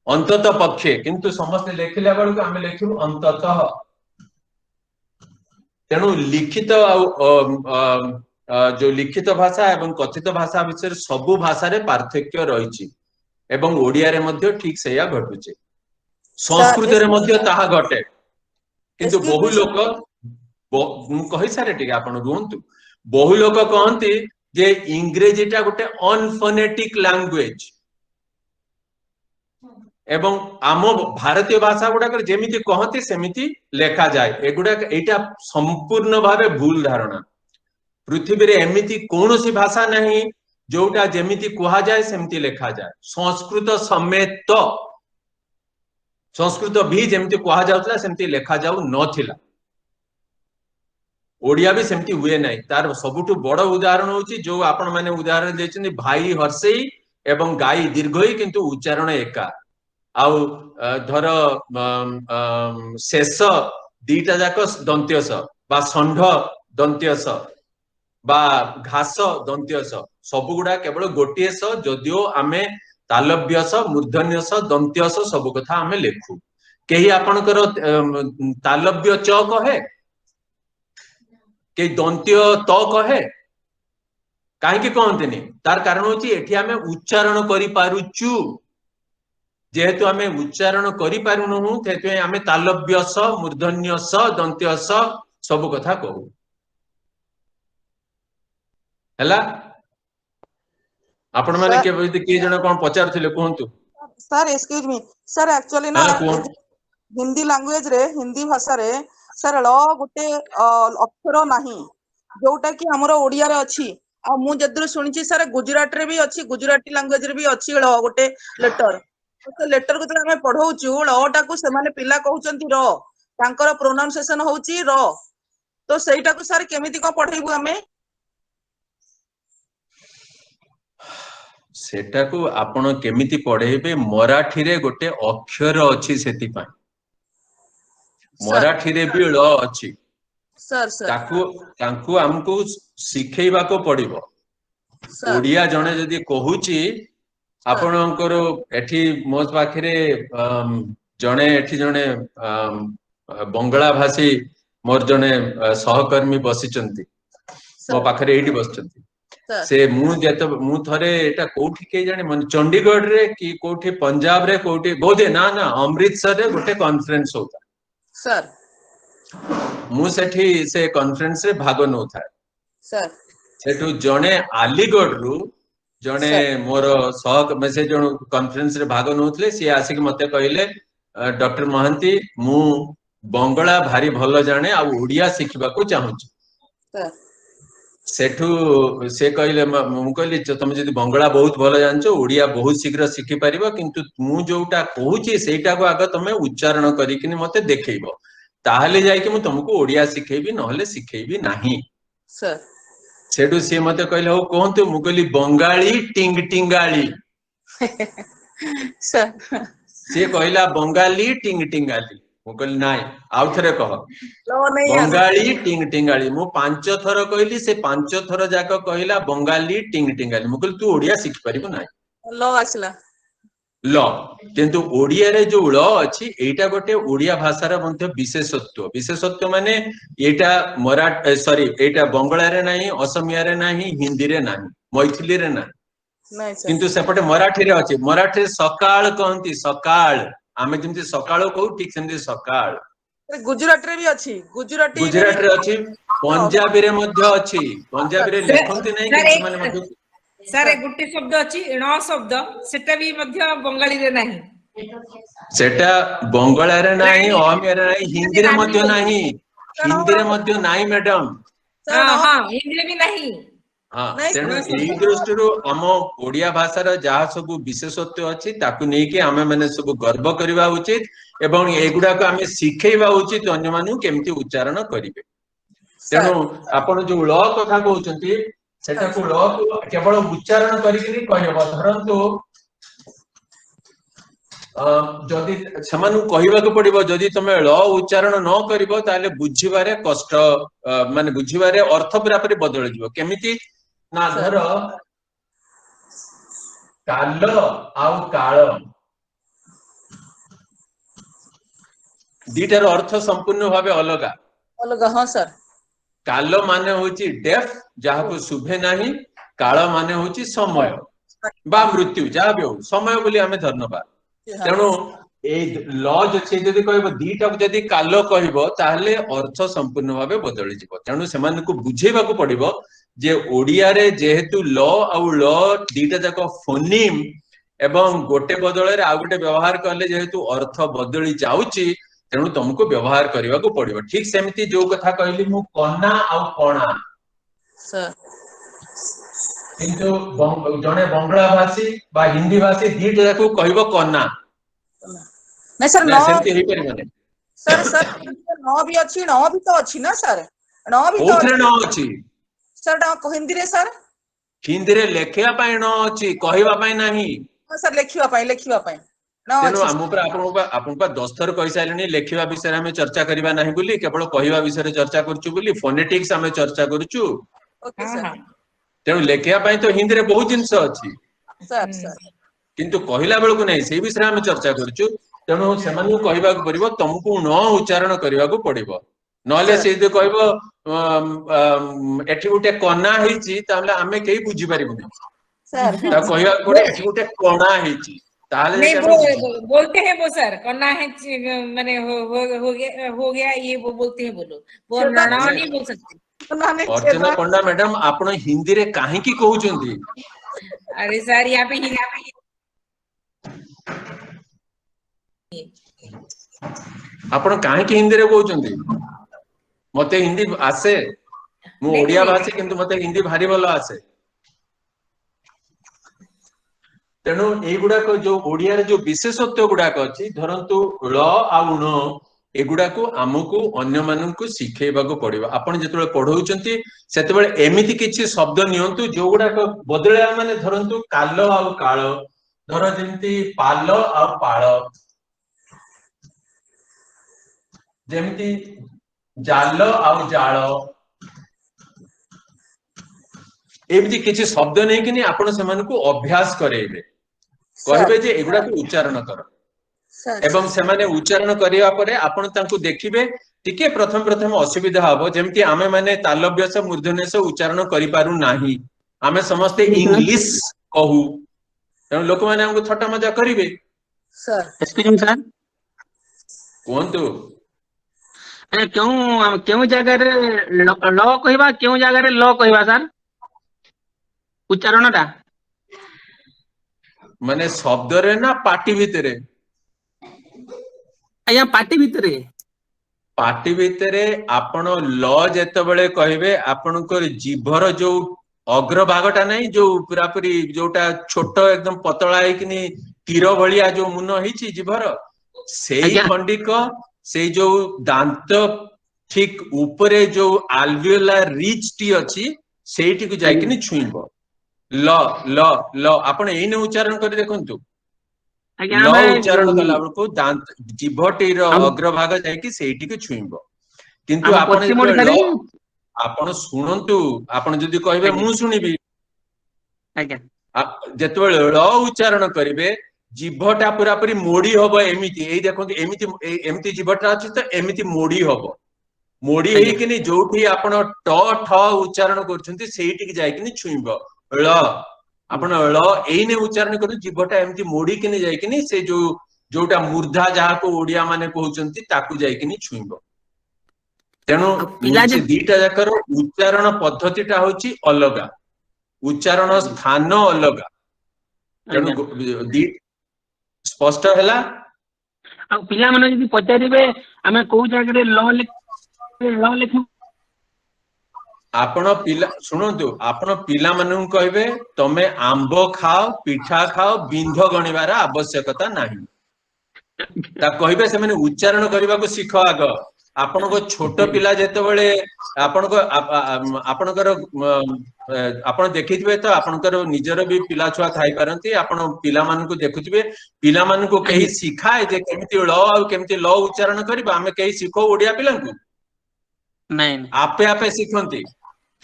S1: अंततः पक्षे किंतु समस्त लेखिला बेलू आम लेखिबु अंततः तेणु लिखित जो लिखित भाषा एवं कथित भाषा विषय सबु भाषा रे पार्थक्य रही एवं ओडिया रे मध्य ठीक सेया घटुचे संस्कृत रे मध्य ताहा घटे किंतु बहु लोक कहि सारे टिके आपण रुहंतु बहु लोक कहंती जे इंग्रेजीटा गोटे अनफोनेटिक लैंग्वेज एवं आम भारतीय भाषा गुड़ाक जेमिति कहते सेमिति लेखा जाए एगुड़ा एटा संपूर्ण भावे भूल धारणा पृथ्वी रे एमिति कौनसी भाषा नहीं जोटा जेमिति कुहा जाए सेमति लेखा जाए संस्कृत समेत संस्कृत भी जेमिति कुहा जाउतला सेमति लेखा जाउ नथिला ओडिया भी सेमति हुए नहीं तार सबुठु बड़ उदाहरण होची जो आपण माने उदाहरण देछन भाई हर्षई एवं गाई दीर्घई किंतु उच्चारण एका आउ धर शेष दीटा जाक दंत्यस बा षंढ दंत्यस बा घास दंत्यस सब गुडा केवल गोटे स जदियो आमे तालव्यस मूर्धन्यस दंत्यस सब कथा आमे लेखु केही आपणकर तालव्य च कहे के दंत्य त कहे काहे कहते तार कारण होची एठी आमे उच्चारण करि पारुचु जेहेतु आमे उच्चारण करि पारुनु तेते आमे तालव्य स मूर्धन्य स दंत्य स सब कथा कहू हला आपण माने के जण कोन पचारथिले कोहंतु
S10: sir excuse me sir actually ना हिंदी लैंग्वेज रे हिंदी भाषा रे सर ल गोटे अक्षर नाही जोटा कि हमर ओडिया रे अछि आ मु जदर सुनिछि सर गुजरात रे भी अछि गुजराती लैंग्वेज रे भी अछि ल गोटे लेटर तो लेटर को हमें पढौछु ल टाकू से माने पिला कहउचंती र तांकर प्रोनाउंसिएशन होउची र तो सेटा को सर केमिति को पढैबु हमें
S1: सेटा को आपण केमिति पढेबे मराठी रे गोटे अक्षर अछि सेति पय मराठी रे भी ल अछि
S10: सर सर
S1: ताकू हमको सिखेइबा को पड़िबो ओडिया जणे जदी कहूची आपणकर एठी मो पाखरे जणे एठी जणे बंगला भाषी मोर जणे सहकर्मी बसिचंती मो पाखरे एठी बसचंती से मु थरे एटा कोठी के जाने मन चंडीगढ़ रे कि कोठी पंजाब रे कोठी बोधे ना ना अमृतसर रे गोटे कॉन्फ्रेंस होता
S10: सर
S1: मु सेठी से कॉन्फ्रेंस रे भाग न था
S10: सर
S1: सेठु जणे अलीगढ़ रु जणे मोर सहक मेसेज जण कॉन्फ्रेंस रे भाग नउथले से आसी के मते कहले डॉक्टर महांती मु बंगला भारी भलो जाने आ ओडिया सिखबा को चाहू
S10: सर
S1: सेठु से कहले मु कहली तुम जदी बंगला बहुत भलो जानछो ओडिया बहुत शीघ्र सिखि परिबो किंतु मु जोटा कहूची सेटा को आगे तमे उच्चारण करिकिनी मते देखैबो ताहले जाय कि मु तुमको ओडिया सिखेबी नहले सिखेबी नाही
S10: सर
S1: सेठु से मते कहले हो कोहंतु मु कहली बंगाली टिंग टिंगाली
S10: सर
S1: से कहला बंगाली टिंग टिंगाली मु कहली नाय आउ थरे कह बंगाली टिंग टिंगाली मु 5 थर कहली से 5 थर जाक कहला बंगाली टिंग टिंगाली मु कहली तू ओडिया सिख परिबो नाय
S10: ल आसला
S1: ल किंतु ओडिया रे जो ल अछि एटा गोटे ओडिया भाषार मध्ये विशेषत्व माने एटा मराठी सॉरी एटा बंगला रे नाही असमिया रे नाही हिंदी रे नाही मैथिली रे नाही किंतु सेपटे मराठी रे अछि मराठी सकाळ कहंती सकाळ आमे जेमति सकाळ कहू ठीक सेमति सकाळ
S10: गुजरात रे भी अछि गुजरात
S1: रे अछि पंजाबी रे मध्ये अछि पंजाबी रे लिखंती नाही कि माने मध्ये
S4: सर गुटे शब्द अछि ण शब्द सेटा भी मध्य बंगाली रे नाही
S1: सेटा बंगला रे नाही अमिया रे नाही हिंदी रे मध्ये नाही हिंदी रे मध्ये नाही मैडम
S4: हां हां हिंदी रे भी नाही
S1: हां तेनु एई दृष्टिरो हम ओडिया भाषार जहा सब विशेषत्व अछि ताकु नै कि हमें माने सब गर्व करबा उचित एवं एगुडा को हमें सिखेबा उचित अन्य मानु केमति उच्चारण करिवे तेनु आपण जो ल कथा कहउचंती सेटा को ल को केवल उच्चारण करिकरी कहबो धरंतु जदि समान कहबा को पड़िबो जदि तमे ल उच्चारण न करिवो ताले बुझिबारे कष्ट माने बुझिबारे अर्थ पूरा पूरी बदल जिवो केमिति ना धर काल आउ काळ दीटार अर्थ संपूर्ण भाबे अलग
S10: अलग हां सर
S1: काल माने होची डेथ जहा को शुभे नाही काल माने होची समय बा मृत्यु जहा भी हो समय बोली हमें धन्यवाद तेणु ए लॉज अछि जदी कहबो दीटा जदी काल कहबो ताहले अर्थ संपूर्ण भाबे बदल जिवो तेणु समान को बुझेबा को पड़िबो जे ओडिया रे जेहेतु ल आउ ल दीटा जाको फोनिम एवं गोटे बदल रे आ गोटे व्यवहार करले जेहेतु अर्थ बदली जाउची तेणु तुमको व्यवहार करबा को पड़िबो ठीक सेमति जो कथा कहली मु कन्ना आउ कणा
S10: सर
S1: किंतु जने बंगला भाषी बा हिंदी भाषी दीटा जाको कहबो कन्ना
S10: नहीं सर
S1: ना
S10: नौ
S1: सेमति हेई परिबने
S10: सर सर नौ भी अच्छी नौ भी तो अच्छी ना सर नौ भी तो
S1: कोथरे
S10: अच्छी
S1: न अछि
S10: सर हिंदी रे सर
S1: हिंदी रे लेखिया पई न अछि कहबा पई नाही
S10: हाँ सर लिखिवा पाई नौ
S1: तेणु
S10: अच्छी
S1: आम आपन 10 थर कहि साइलेनी लेखिबा विषय में चर्चा करिबा नाही बोली केवल कहबा विषय रे चर्चा करछु बोली फोनेटिक्स हमें चर्चा करछु
S10: ओके सर
S1: तेणु लेखिया पई तो हिंदी रे बहुत जिंस अछि
S10: सर सर
S1: किंतु कहिला बेलू को नहीं से विषय में चर्चा करछु तेणु से कहबा पड़िबो तुमको न उच्चारण करबा को पड़िबो नले से जो कहबो एठी गुटे कना हेची ताले आमे केही बुझी परिबुनी
S10: सर
S1: ता कहबा पड़े एठी गुटे कणा हेची ताले
S4: नहीं
S1: जाके आमे बुझी
S4: बोलते हैं वो सर करना है मैंने हो गया ये वो बोलते हैं बोलो वो ना नहीं बोल सकते
S1: अर्चना पंडा मैडम आपण हिंदी रे काहे की कहउचंदी
S4: अरे सर यहाँ पे
S1: आपण काहे की हिंदी रे कहउचंदी मते हिंदी आसे मु ओडिया भाषी किंतु मते हिंदी भारी भलो आसे तेणु एगुड़ाक जो ओडिया रे जो विशेषत्व गुड़ाक अछि धरंतु ल आउ न एगुड़ा को आमको अन्य माननको शिखेबाको पड़िबो आपण जेतबे पढौचंती सेतबे एमिति किछि शब्द नियंतु जो गुड़ाक बदलया माने धरंतु कालो आउ कालो धर जेमति पालो आउ पालो जेमति जालो आउ जालो एमिति किछि शब्द नै कि नै आपण समानको अभ्यास करेइबे कहबे जे एगुड़ा को उच्चारण कर एवं सेमाने उच्चारण करिया परे आपण तांको देखिबे टिके प्रथम असुविधा हबो जेमति आमे माने तालव्यस मूर्धन्यस उच्चारण करि पारु नाही आमे समस्त इंग्लिश कहू त लोक माने हमको थट्टा मजा करिवे
S10: सर
S14: एक्सक्यूज मी सर
S1: कोंतु
S14: ए क्यों जगह रे ल कहबा क्यों जगह रे ल कहबा सर उच्चारणटा
S1: माने शब्द रे ना पाटी भितरे
S14: आया पाटी
S1: भितरे आपण ल जेतबेले कहबे आपनकर जीभर जो अग्रभागटा नहीं जो पूरा पूरी जोटा छोट एकदम पतला हेकिनी तीर भलिया जो मुन हिची जीभर सेई खंडिक से जो दांत ठीक ऊपरे जो आल्वियोलार रिच टी अछि सेठी को जाइकिनी छुइबो ल ल ल आपण एने उच्चारण कर देखंतु ल उच्चारण कला बेलको दांत जीभटीर अग्रभाग जाइकी सेठी को छुइबो किंतु आपण ल आपण सुनंतु आपण जदी कहबे मु सुनिबी आज्ञा जेतबेले ल उच्चारण करिवे जीभटा पूरा पूरी मोड़ी हबो एमिति एई देखंतु एमिति जीभटा अछि त एमिति मोड़ी हबो मोड़ी हेई किनी जोठी आपण ट ठ उच्चारण करछंती सेठी की जाइकिनी छुइबो ल आपण ल एइने उच्चारण करू जीभटा एमिति मोड़ी किनी जाइकिनी से जो जोटा मूर्धा जहा को ओडिया माने कहउचंती ताकू जाइकिनी छुइबो तेणु से दीटा जाकर उच्चारण पद्धतिटा होची अलगा उच्चारण स्थान अलगा तेणु स्पष्ट हैला
S14: आ पिला माने जदी पचारिबे हमें को जगह रे ल लिखु
S1: आपण पिला सुनंतु आपण पिला मानू कहबे तमे आंबो खाओ पिठा खाओ बिंध गणिबार आवश्यकता नाही ता कहबे से माने उच्चारण करबा को सिख आग आपण को छोट पिला जेतेबेले आपण को आपणकर आपण देखिथिबे तो आपणकर निजर भी पिला छुआ थाई परंती आपण पिला मान को देखुथिबे पिला मान को केही सिखाए जे केमिति ल आ केमिति ल उच्चारण करबा हमें केही सिखो ओडिया पिला को
S14: नहीं
S1: आपे आपे सिखंती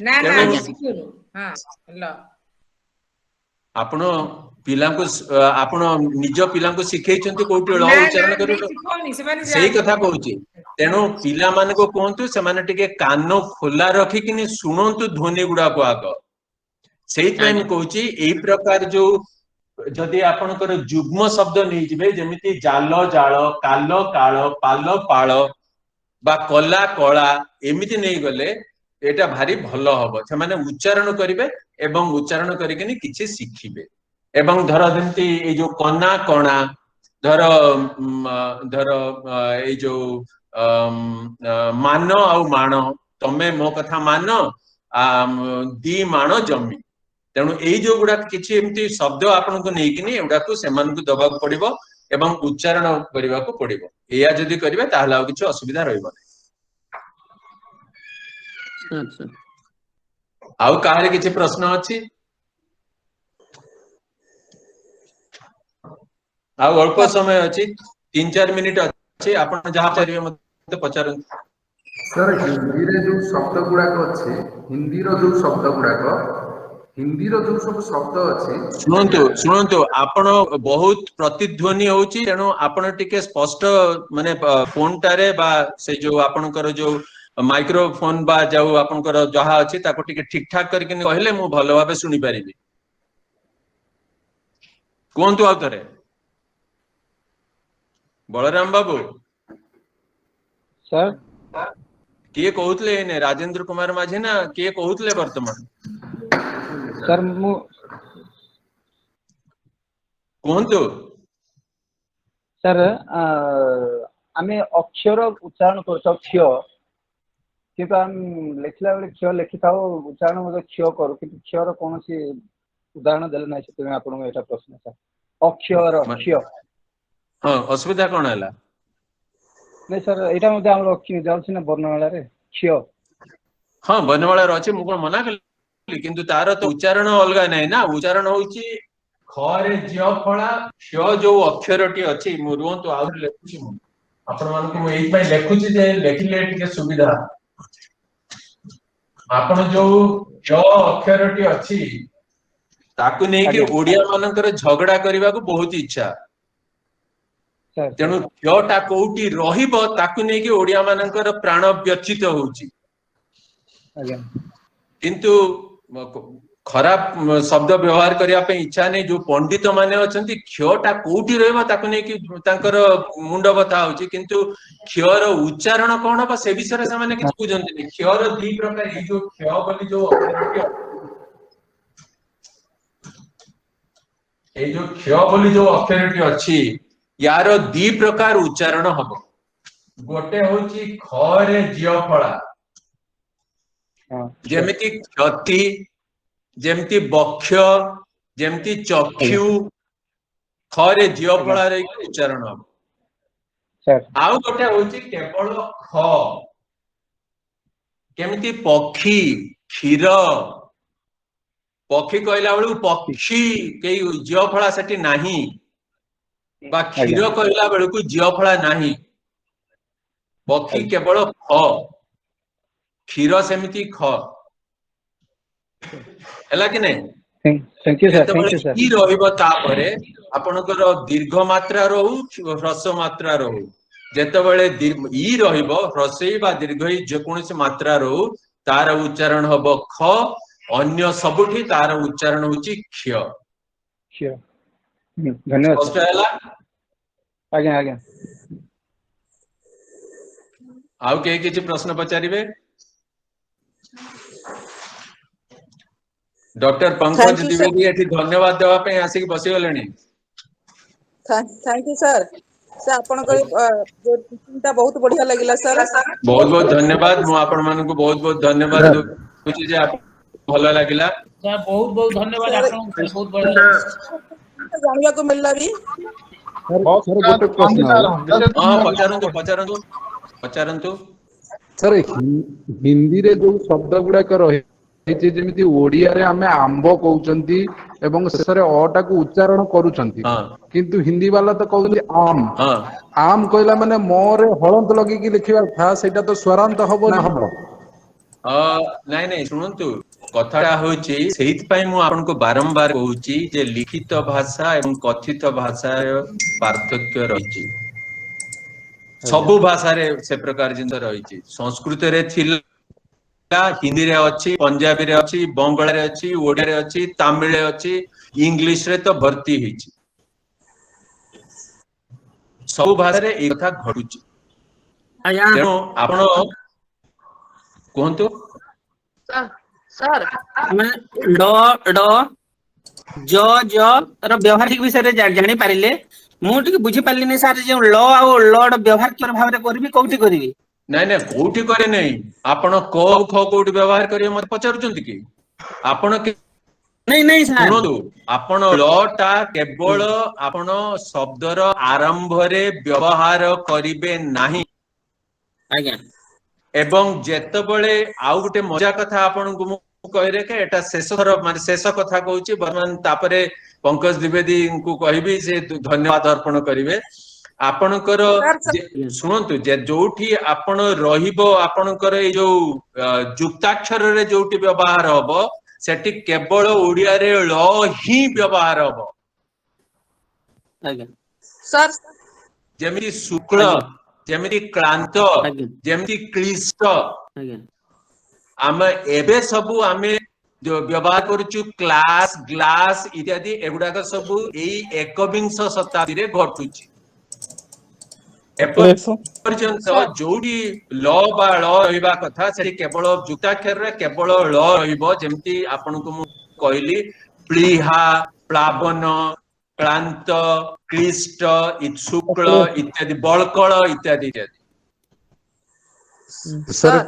S4: ना ना सिखुनु हां ल
S1: आपण पिला को आपण निज पिला को सिखैचंती कोठी ल उच्चारण करियो सही कथा कहूची तेणु पिला मान को कहंतु से माने टिके कान खोला रखी किनी सुनंतु ध्वनि गुडा को आग सेही टाइम कहूची एई प्रकार जो जदि आपनकर जुग्म शब्द नै जिवे जेमिति जाल जाळ काल काळ पाल पाळ बा कला कळा एमिति नै गले एटा भारी भलो हबो से माने उच्चारण करिवे एवं उच्चारण करिकिनी किछि सिखिबे एवं धर जेमिति ए जो कना कणा धर धर ए जो मान आउ मान तमे मो कथा मान दी माण जमी तेणु एई जो गुडा किछि एमती शब्द आपनको नेकिनी एउडा को सेमानकु दबाक पड़िबो एवं उच्चारण करबा को पड़िबो एया जदी करिवे ताहला आ किछि असुविधा रहइबो
S14: अच्छा
S1: आउ काहरे किछि प्रश्न अछि आउ अल्प समय अछि 3-4 मिनिट अछि आपण जहा चारिवे मते पचारन
S13: सर हिंदी रे जो शब्द गुड़ाक अच्छे हिंदी रो जो शब्द गुड़ाक हिंदी रो जो सब शब्द अच्छे
S1: सुनंतु आपण बहुत प्रतिध्वनि होउची तेणु आपण टिके स्पष्ट माने फोन टारे बा से जो आपणकर जो माइक्रोफोन बा जाऊ आपणकर जहा अछि ताको टिके ठीक ठाक करके कहले मु भलो भाबे सुनि परिबी कोंतु आउतरे बलराम बाबू
S8: सर
S1: किए कहउतले ने राजेंद्र कुमार माझी ना किए कहउतले वर्तमान
S8: सर मु
S1: कोंतु
S8: सर आमे अक्षर उच्चारण करछौ क्ष किंतु हम लिखला बेले क्ष लिखिताओ उच्चारण मते क्ष करू किंतु क्षर कोनोसी उदाहरण देले नै से आपन एटा प्रश्न सर अक्षर क्ष
S1: हां असुविधा कोन हला
S8: नै सर एटा मते हमर अक्षर जाउछि ना वर्णमाला रे क्ष
S1: हां वर्णमाला रो अछि मुको मना कली किंतु तार तो उच्चारण अलगा नै ना उच्चारण होउची ख रे ज्य फळा क्ष जो अक्षरटी अछि मु रुंतु आउर लेखुची मु आपण मानकु मु एई पय लेखुची जे लेखिले टिके सुविधा आपण जो ज अक्षरटी अछि ताकु नै कि ओडिया मानकर झगड़ा करबा को बहुत इच्छा तेणु क्योटा कोउटी रहिबो ताकु नै कि ओडिया मानकर प्राण व्यचित होउची किंतु खराब शब्द व्यवहार करिया पे इच्छा नै जो पंडित माने अछंती क्योटा कोउटी रहबो ताकु नै कि तांकर मुंड बता होउची किंतु क्योर उच्चारण कोन बा से विषय से माने किछ बुझंती नै क्योर दी प्रकार ई जो क्यो बोली जो ए जो क्यो बोली जो अक्षरटी अछि यार दी प्रकार उच्चारण हबो गोटे होची ख रे ज्य फळा जेमिति क्षति जेमिति बक्ष जेमिति चक्षु ख रे ज्य फळा रे उच्चारण हबो आउ गोटे होची केवल ख केमिति पक्षी क्षीर पक्षी कहला बेलू पक्षी के ज्य फळा सेठी नाही बा क्षीर कहला बेलू ज्य फळा नाही पक्षी केवल ख क्षीर सेमिति ख हला कि नै
S8: थैंक यू सर
S1: की रहइबो ता परे आपनकर दीर्घ मात्रा रहू ह्रस्व मात्रा रहू जेतेबेले ई रहइबो ह्रस्व बा दीर्घ जे कोनोसी मात्रा रहू तार उच्चारण हबो ख अन्य सबुठी तार उच्चारण होची क्ष
S8: क्ष धन्यवाद
S1: स्पष्ट हला
S8: आज्ञा आज्ञा
S1: आउ के किछि प्रश्न पचारिबे डॉक्टर पंकज द्विवेदी एठी धन्यवाद देवा पे आसी बसी गलेनी
S10: थैंक यू सर से आपन को जो टीचिंगटा बहुत बढ़िया लागिला सर
S1: बहुत बहुत धन्यवाद मु आपन मानन को बहुत बहुत धन्यवाद कुछ जे आप भलो लागिला
S2: सर बहुत बहुत धन्यवाद आपन बहुत बढ़िया
S10: जानिया को मिलला भी
S11: सर गोटे प्रश्न
S1: हां पचारंतु
S15: सर हिंदी रे जो शब्द गुडा कर रहे जेमिति ओडिया रे हमें आंब कहउचंती एवं शेषरे अ टा को उच्चारण करूचंती किंतु हिंदी वाला तो कहउचंती आम आम कहला माने मोरे हळंत लगी कि लिखिबा था सेटा तो स्वरांत हबो ना हबो
S1: नाइ नाइ सुनंतु कथाटा होची सेहित पई मु आपन को बारंबार कहूची जे लिखित भाषा एवं कथित भाषा पार्थक्य रहिची सबु भाषा रे से प्रकार जिंद रहिची संस्कृत रे थिला हिंदी रे अछि पंजाबी रे अछि बंगाली रे अछि ओडिया रे अछि तमिल रे अछि इंग्लिश रे तो भर्ती हिची सब भाषा रे एक कथा घडुची तेनो आपण कोहंतु
S14: सर मैं ड ड ज ज तर व्यवहारिक विषय रे जानि पारिले मु टिके बुझी पारली नै सर जे ल आ ल व्यवहार कर भाव रे करबी कोठी करबी
S1: ନାଇଁ ନାଇଁ କୋଉଠି करे नहीं आपण क ख कोउठी व्यवहार करिए मत पचारुचंती कि आपण
S14: नहीं नहीं सर
S1: शुणु आपण ल टा केवल आपण शब्दर आरंभ रे व्यवहार करिवे नाही
S14: आज्ञा
S1: एवं जेतबळे आउ गुटे मजा कथा आपनकु मु कहिरे के एटा शेष थर माने शेष कथा कहूची वर्तमान तापरे पंकज द्विवेदी को कहबी से धन्यवाद अर्पण करिवे आपनकर शुणंतु जे जोठी आपण रहिबो आपनकर ए जो जुक्ताक्षर रे जोठी व्यवहार हबो सेठी केवल ओडिया रे ल ही व्यवहार हबो
S14: आज्ञा
S10: सर
S1: जेमिति शुक्ल जेमिति क्लांत जेमिति क्लिष्ट
S14: आज्ञा
S1: आम एबे सबु आमे जो व्यवहार करूछु क्लास ग्लास इत्यादि एगुडाक सबु एई एकविंश शताब्दी रे घटुची एपर्यंत जोडी ल बा ल रहिबा कथा सेठी केवल जुक्ताक्षर रे केवल ल रहिबो जेमति आपनको मु कहली प्लीहा प्लावन क्लांत क्लिष्ट शुक्ल इत्यादि बळकळ इत्यादि इत्यादि
S15: सर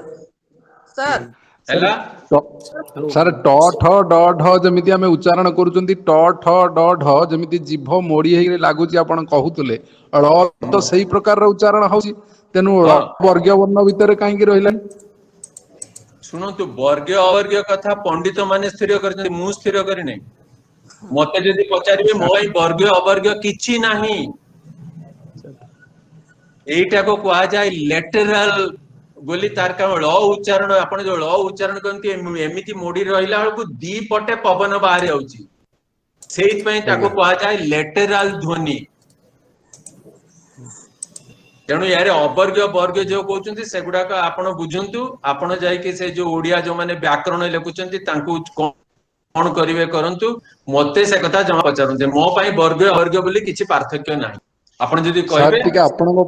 S10: सर
S1: हैला
S15: सर ट ठ ड ढ जमिति आमे उच्चारण करूचंती ट ठ ड ढ जमिति जीभ मोड़ी हे लागुची आपण कहूतले ळ तो सही प्रकार रे उच्चारण होसी तेनु वर्ग वर्ण भितर काहे की रहिला
S1: शुणु वर्ग अवर्ग कथा पंडित माने स्थिर करछन मु स्थिर करि नै मते जदि पचारिबे मोई वर्ग अवर्ग किछि नाही एटा को कहा जाय लेटरल बोली तार कारण ल उच्चारण आपण जो ल उच्चारण करती एमिति मोडी रहिला को दी पटे पवन बाहर आउची सेहि पई ताको कहा जाय लेटरल ध्वनि तेणु यार अवर्ग वर्ग जो कहउचंती सेगुडा का आपण बुझंतु आपण जाय कि से जो ओडिया जो माने व्याकरण लेखुचंती तांको कोन करिवे करंतु मते से कथा जमा पचारंते मो पई वर्ग अवर्ग बोली किछि पार्थक्य नाही आपण जदि कहबे
S15: ठीक आपनको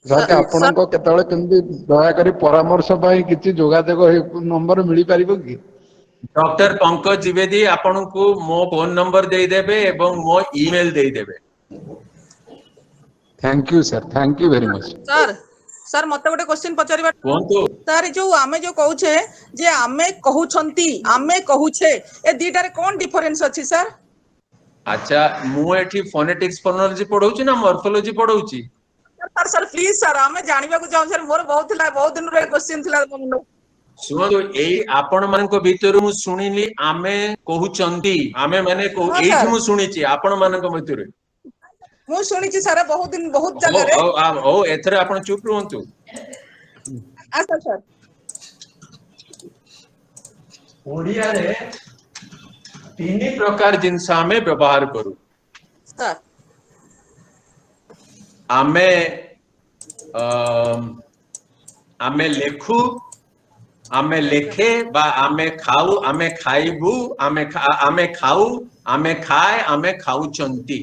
S15: सर आपनको केतळे केंदी दया करी परामर्श पाई किछि जोगाजोग नंबर मिली परिबो कि
S1: डॉक्टर पंकज द्विवेदी आपनको मो फोन नंबर दे देबे एवं मो ईमेल दे देबे
S15: thank you very much
S10: sir sir मते गोटे क्वेश्चन पचारिबा
S1: कोनतो
S10: सर जो आमे जो कहूछे जे आमे कहउछंती आमे कहूछे ए दीटा रे कोन डिफरेंस अछि सर
S1: अच्छा मु एठी फोनेटिक्स फोनोलॉजी पढौची ना मॉर्फोलॉजी पढौची
S10: सर सर प्लीज सर आमे जानिबा को जाउ सर मोर बहुत दिन रे क्वेश्चन थिला
S1: सुनो एई आपण मानको भीतर मु सुनिली आमे कहउचंती आमे माने एठी मु सुनिची आपण मानको भीतर
S10: मु सुनिची सर बहुत दिन बहुत जगह रे
S1: ओ एथरे आपण चुप रहंतु
S10: अच्छा सर
S1: ओडिया रे तीन प्रकार जिनस आमे व्यवहार करू
S10: सर
S1: आमे आमे लेखु आमे लेखे बा आमे खाऊ आमे खाइबू आमे खाऊ आमे खाए आमे खाउचंती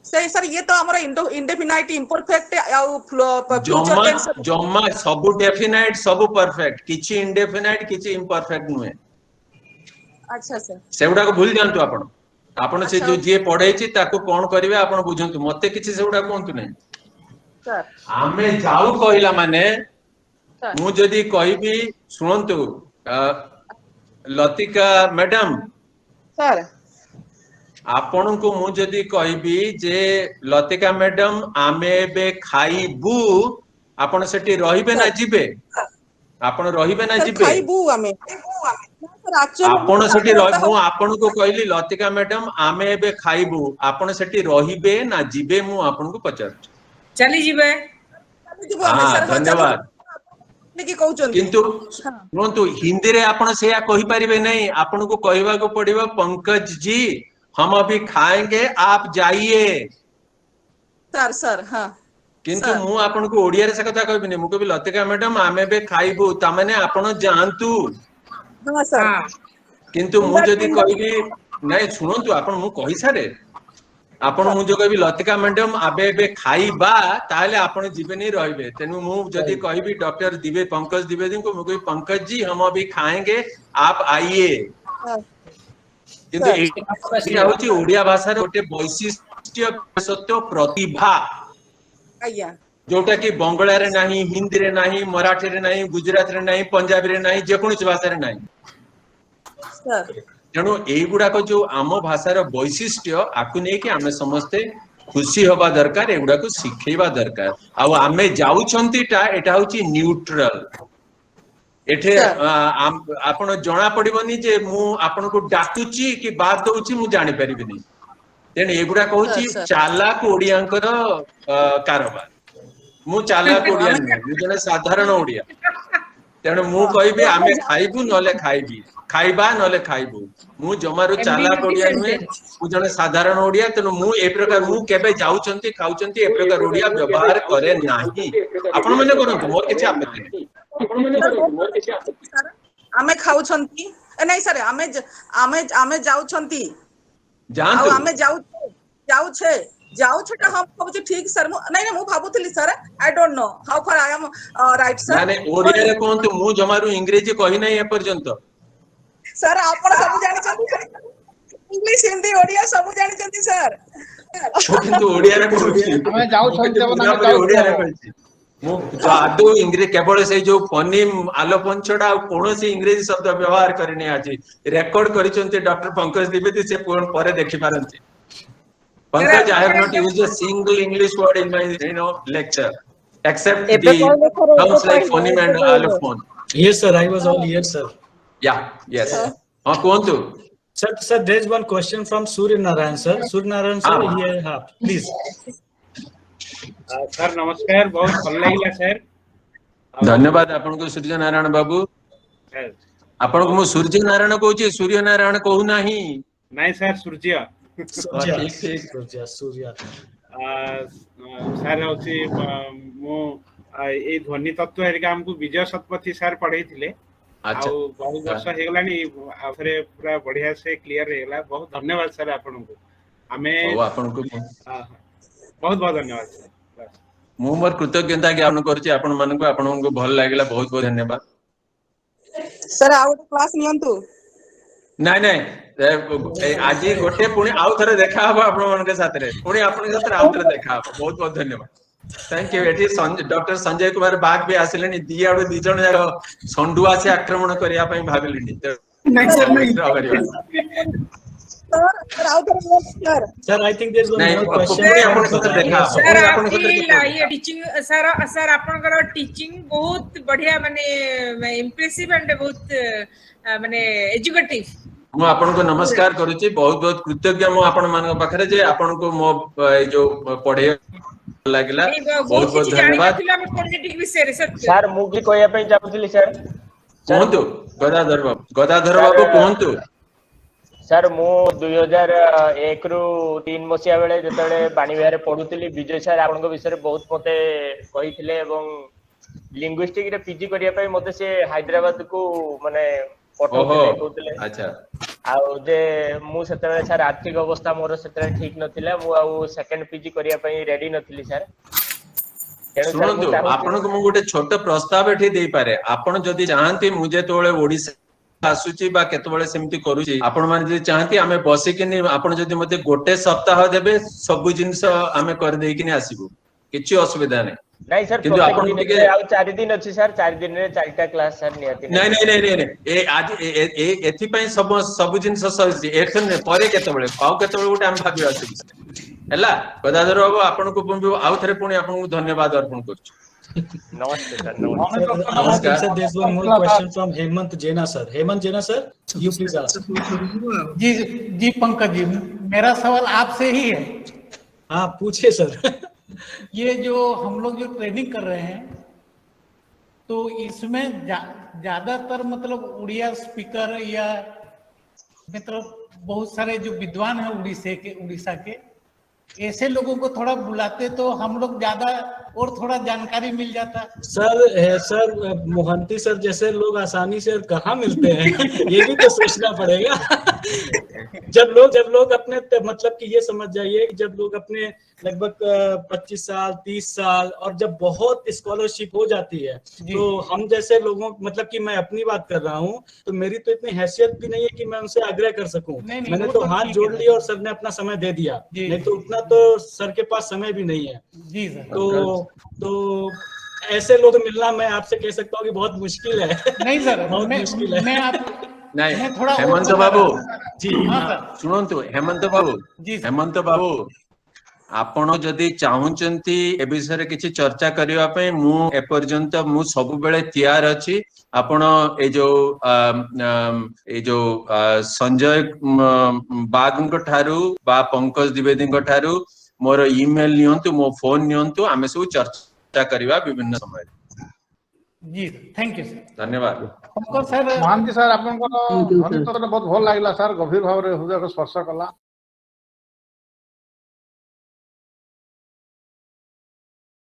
S10: सही सर ये तो हमारा इंडेफिनाइट इम्परफेक्ट
S1: जम्मा जम्मा सब डेफिनाइट सब परफेक्ट किछि इंडेफिनाइट किछि इम्परफेक्ट नुहे
S10: अच्छा सर
S1: सेगुडा को भूल जानतु आपण आपण से जो जे पढैछि ताको कोन करिवे आपण बुझंतु मते किछि सेगुडा कोंतु नै
S10: सर
S1: आमे जाऊ कहिला माने मु जदी कहिबी सुनंतु लतिका मैडम
S10: सर
S1: आपण को मु जदी कहिबी जे लतिका मैडम आमे बे खाइबू आपण सेठी रहिबे ना जिबे आपण रहिबे ना जिबे
S10: खाइबू आमे
S1: आपण सेठी मु आपण को कहली लतिका मैडम आमे बे खाइबू आपण सेठी रहिबे ना जिबे मु आपण को पचार
S4: चली जिबे
S1: हां धन्यवाद किंतु सुनंतु हिंदी रे आपण सेया कहि परिबे नहीं आपण को कहबा को पड़िबो पंकज जी हम अभी खाएंगे आप जाइए
S10: सर सर हां
S1: किंतु मु आपण को ओडिया रे से कथा कहबिनी मु कहबी लतिका मैडम आमे बे खाइबू त माने आपण जानतु
S10: हां सर
S1: किंतु मु जदी कहबी नहीं सुनंतु आपण मु कहि सारे आपण मु जो कहबी लतिका मैडम आबे बे खाइबा ताले आपण जीवनी रहबे तेनु मु जदी कहबी डॉक्टर दिवे पंकज द्विवेदी को मु कहबी पंकज जी हम अभी खाएंगे आप आइए किंतु एटा होची ओडिया भाषा रे ओटे वैशिष्ट्य सत्य प्रतिभा
S10: आज्ञा
S1: जोटा कि बंगला रे नहीं, हिंदी रे नहीं, मराठी रे नहीं, गुजराती रे नहीं, पंजाबी रे नहीं, जेकोसी भाषा रे नहीं। तेणु एगुड़ाक जो आम भाषार वैशिष्ट्य आकु नहीं कि आमे समस्ते खुशी हवा दरकार, एगुड़ा को शिखेबा दरकार। आउ आमे जाउछंतीटा एटा होची न्यूट्रल। एठे आपण जना पड़िबनी जे मु आपण को डाकुची कि बात दउची मु जानि परिबिनी। तेन एगुड़ा कहूची चालाक ओडियांकर कारोबार। मु चालाक ओडिया नहीं, मु जने साधारण ओडिया। तेणु मु कहबी आमे खाइबु नले खाइबी, खाइबा नले खाइबु। मु जमारो चालाक ओडिया नुहे, मु जने साधारण ओडिया। तेणु मु ए प्रकार मु केबे जाउचंती खाउचंती ए प्रकार ओडिया व्यवहार करे नाही। आपण माने करंतु, मोर किछि आपत्ति नहीं।
S10: आमे खाउछंती नहीं सर, आमे जाउछंती
S1: जानतो
S10: आमे जाउछेटा हम भाबुची ठीक सर। नहीं मु भाबुतली sir, I don't know how far I am right sir.
S1: माने ओडिया रे कोंतु मु जमारू इंग्रेजी कहि नाही ए पर्यंत।
S10: सर आपण सब जानि छथि, इंग्लिश हिंदी ओडिया सब जानि छथि सर।
S1: किंतु ओडिया रे कहूची
S11: आमे जाउछंती
S1: ओडिया रे कहूची मु आदो इंग्रेजी केवल से जो फनिम आलोपन छडा कौन से इंग्रेजी शब्द व्यवहार करनी आज रेकॉर्ड करिसंते डॉक्टर पंकज द्विवेदी से पर देखि पारंती। Pankaj I have not used a single English word in my lecture except the terms like phoneme and allophone.
S16: Yes sir, I was all ears sir.
S1: Yeah, yes. कोंतु
S16: Sir, there is one question from Surya Narayan sir. Surya Narayan sir, here please.
S3: Sir नमस्कार, बहुत भल लागिला sir.
S1: धन्यवाद आपन को सूर्य नारायण बाबू। आपन को मु सूर्य नारायण कहूची, सूर्य नारायण कहू नाही।
S3: नहीं सर, सूर्य
S16: ठीक सूर्य
S3: सर होची मु ए ध्वनि तत्व हेरिका हमको विजय शतपथी सर पढ़ेइथिले।
S1: अच्छा,
S3: बहुत वर्ष हेगलानी आफरे पूरा बढ़िया से क्लियर हेगला। बहुत धन्यवाद सर आपन को। हमें
S1: आपन को
S3: बहुत बहुत धन्यवाद सर।
S1: मु मोर कृतज्ञता ज्ञापन करछि आपन मन को। आपन को भल लागला, बहुत बहुत धन्यवाद
S10: सर। Out class नियंतु।
S1: नहीं नहीं, आज गोटे पुणी आउ थरे देखा हबो आपन मन के साथ रे, पुणी आपन के साथ आउ थरे देखा हबो। बहुत बहुत धन्यवाद, थैंक यू। एठी डॉक्टर संजय कुमार बाग भी आसिलेनी। दी आडो दी जण जाक संडुआ से आक्रमण करिया पई भाबिलिनी।
S3: नहीं सर, नहीं
S16: Sir, I think there is one more question.
S4: Sir ये टीचिंग सर आपनकर टीचिंग बहुत बढ़िया माने इंप्रेसिव एंड बहुत माने एजुकेटिव।
S1: मु आपन को नमस्कार करूची, बहुत बहुत कृतज्ञ मु आपन मान पाखरे जे आपन को मो जो पढे लागिला। बहुत बहुत धन्यवाद
S17: सर। मु की कोया पे चाहूतली सर।
S1: कोंतु गदाधर बाबू कोंतु।
S17: सर मु 2001 रु 3 मसिया बेले जतले बाणी विहार पढुतली, विजय सर आपन को विषय बहुत मते कहिथिले एवं लिंग्विस्टिक रे पीजी करिया पई मते से हैदराबाद को माने पठौतले कहतले।
S1: अच्छा,
S17: आउ जे मु सेतले सर आर्थिक अवस्था मोर सेतले ठीक नथिला, मु आउ सेकंड पीजी करिया पई रेडी नथिली सर।
S1: सुनंतु आपन को मु गोटे छोट प्रस्ताव एठी देई पारे। आपन जदी चाहंती मु जे तोळे ओडिसा आसुची बा केतबळे सेमती करूची, आपण माने जदी चाहंती आमे बसी किनी आपण जदी मते गोटे सप्ताह देबे सब जिंस आमे कर देई किनी आसीबो, किछि असुविधा नै।
S17: नहीं सर,
S1: किंतु आपण टिके
S17: आउ 4 दिन अछि सर, 4 दिन रे 4टा क्लास सर नियति।
S1: नहीं नहीं नहीं नहीं, ए आज एथि पई सब जिंस ससी एथन परे केतबळे आउ केतबळे गोटे आमे भाबी आसीबो हला। गदाधर बाबू आपन को आउ थरे पुणी आपन को धन्यवाद अर्पण करछु।
S17: नमस्ते सर।
S16: नमस्कार sir. There is one more question from Hemant Jena sir. Hemant Jena sir, you please ask.
S2: जी पंकज जी, मेरा सवाल आपसे ही है।
S16: हाँ पूछिए सर।
S2: ये जो हम लोग जो ट्रेनिंग कर रहे हैं, तो इसमें ज्यादातर मतलब उड़िया स्पीकर या मतलब बहुत सारे जो विद्वान हैं उड़ीसा के ऐसे लोगों को थोड़ा बुलाते तो हम लोग ज्यादा और थोड़ा जानकारी मिल जाता।
S16: सर मोहंती सर जैसे लोग आसानी से कहाँ मिलते हैं, ये भी तो सोचना पड़ेगा। जब लोग अपने मतलब कि ये समझ जाइए कि जब लोग अपने लगभग 25 साल 30 साल और जब बहुत स्कॉलरशिप हो जाती है तो हम जैसे लोगों मतलब कि मैं अपनी बात कर रहा हूँ तो मेरी तो इतनी हैसियत भी नहीं है कि मैं उनसे आग्रह कर सकूं। मैंने तो हाथ जोड़ लिया और सर ने अपना समय दे दिया, नहीं तो उतना तो सर के पास समय भी नहीं है।
S2: जी सर।
S16: तो ऐसे लोग मिलना मैं आपसे कह सकता हूँ कि बहुत मुश्किल है।
S2: नहीं सर,
S16: बहुत मुश्किल है।
S1: नहीं हेमंत बाबू
S16: जी
S1: शुणु हेमंत बाबू आपण जदि चाहूचंती ए विषय किसी चर्चा करबा पई मु एपर्यंत मु सब बेले तैयार अछि। आपण ए जो संजय बाग ठारू बा पंकज द्विवेदी ठारू मोर ईमेल नियंतु मो फोन नियंतु आमे सब चर्चा करबा विभिन्न समय।
S2: जी थैंक यू सर,
S1: धन्यवाद।
S11: महांती सर आपन ध्वनि बहुत भल लागला सर, गभीर भाव रे हृदय को स्पर्श कला।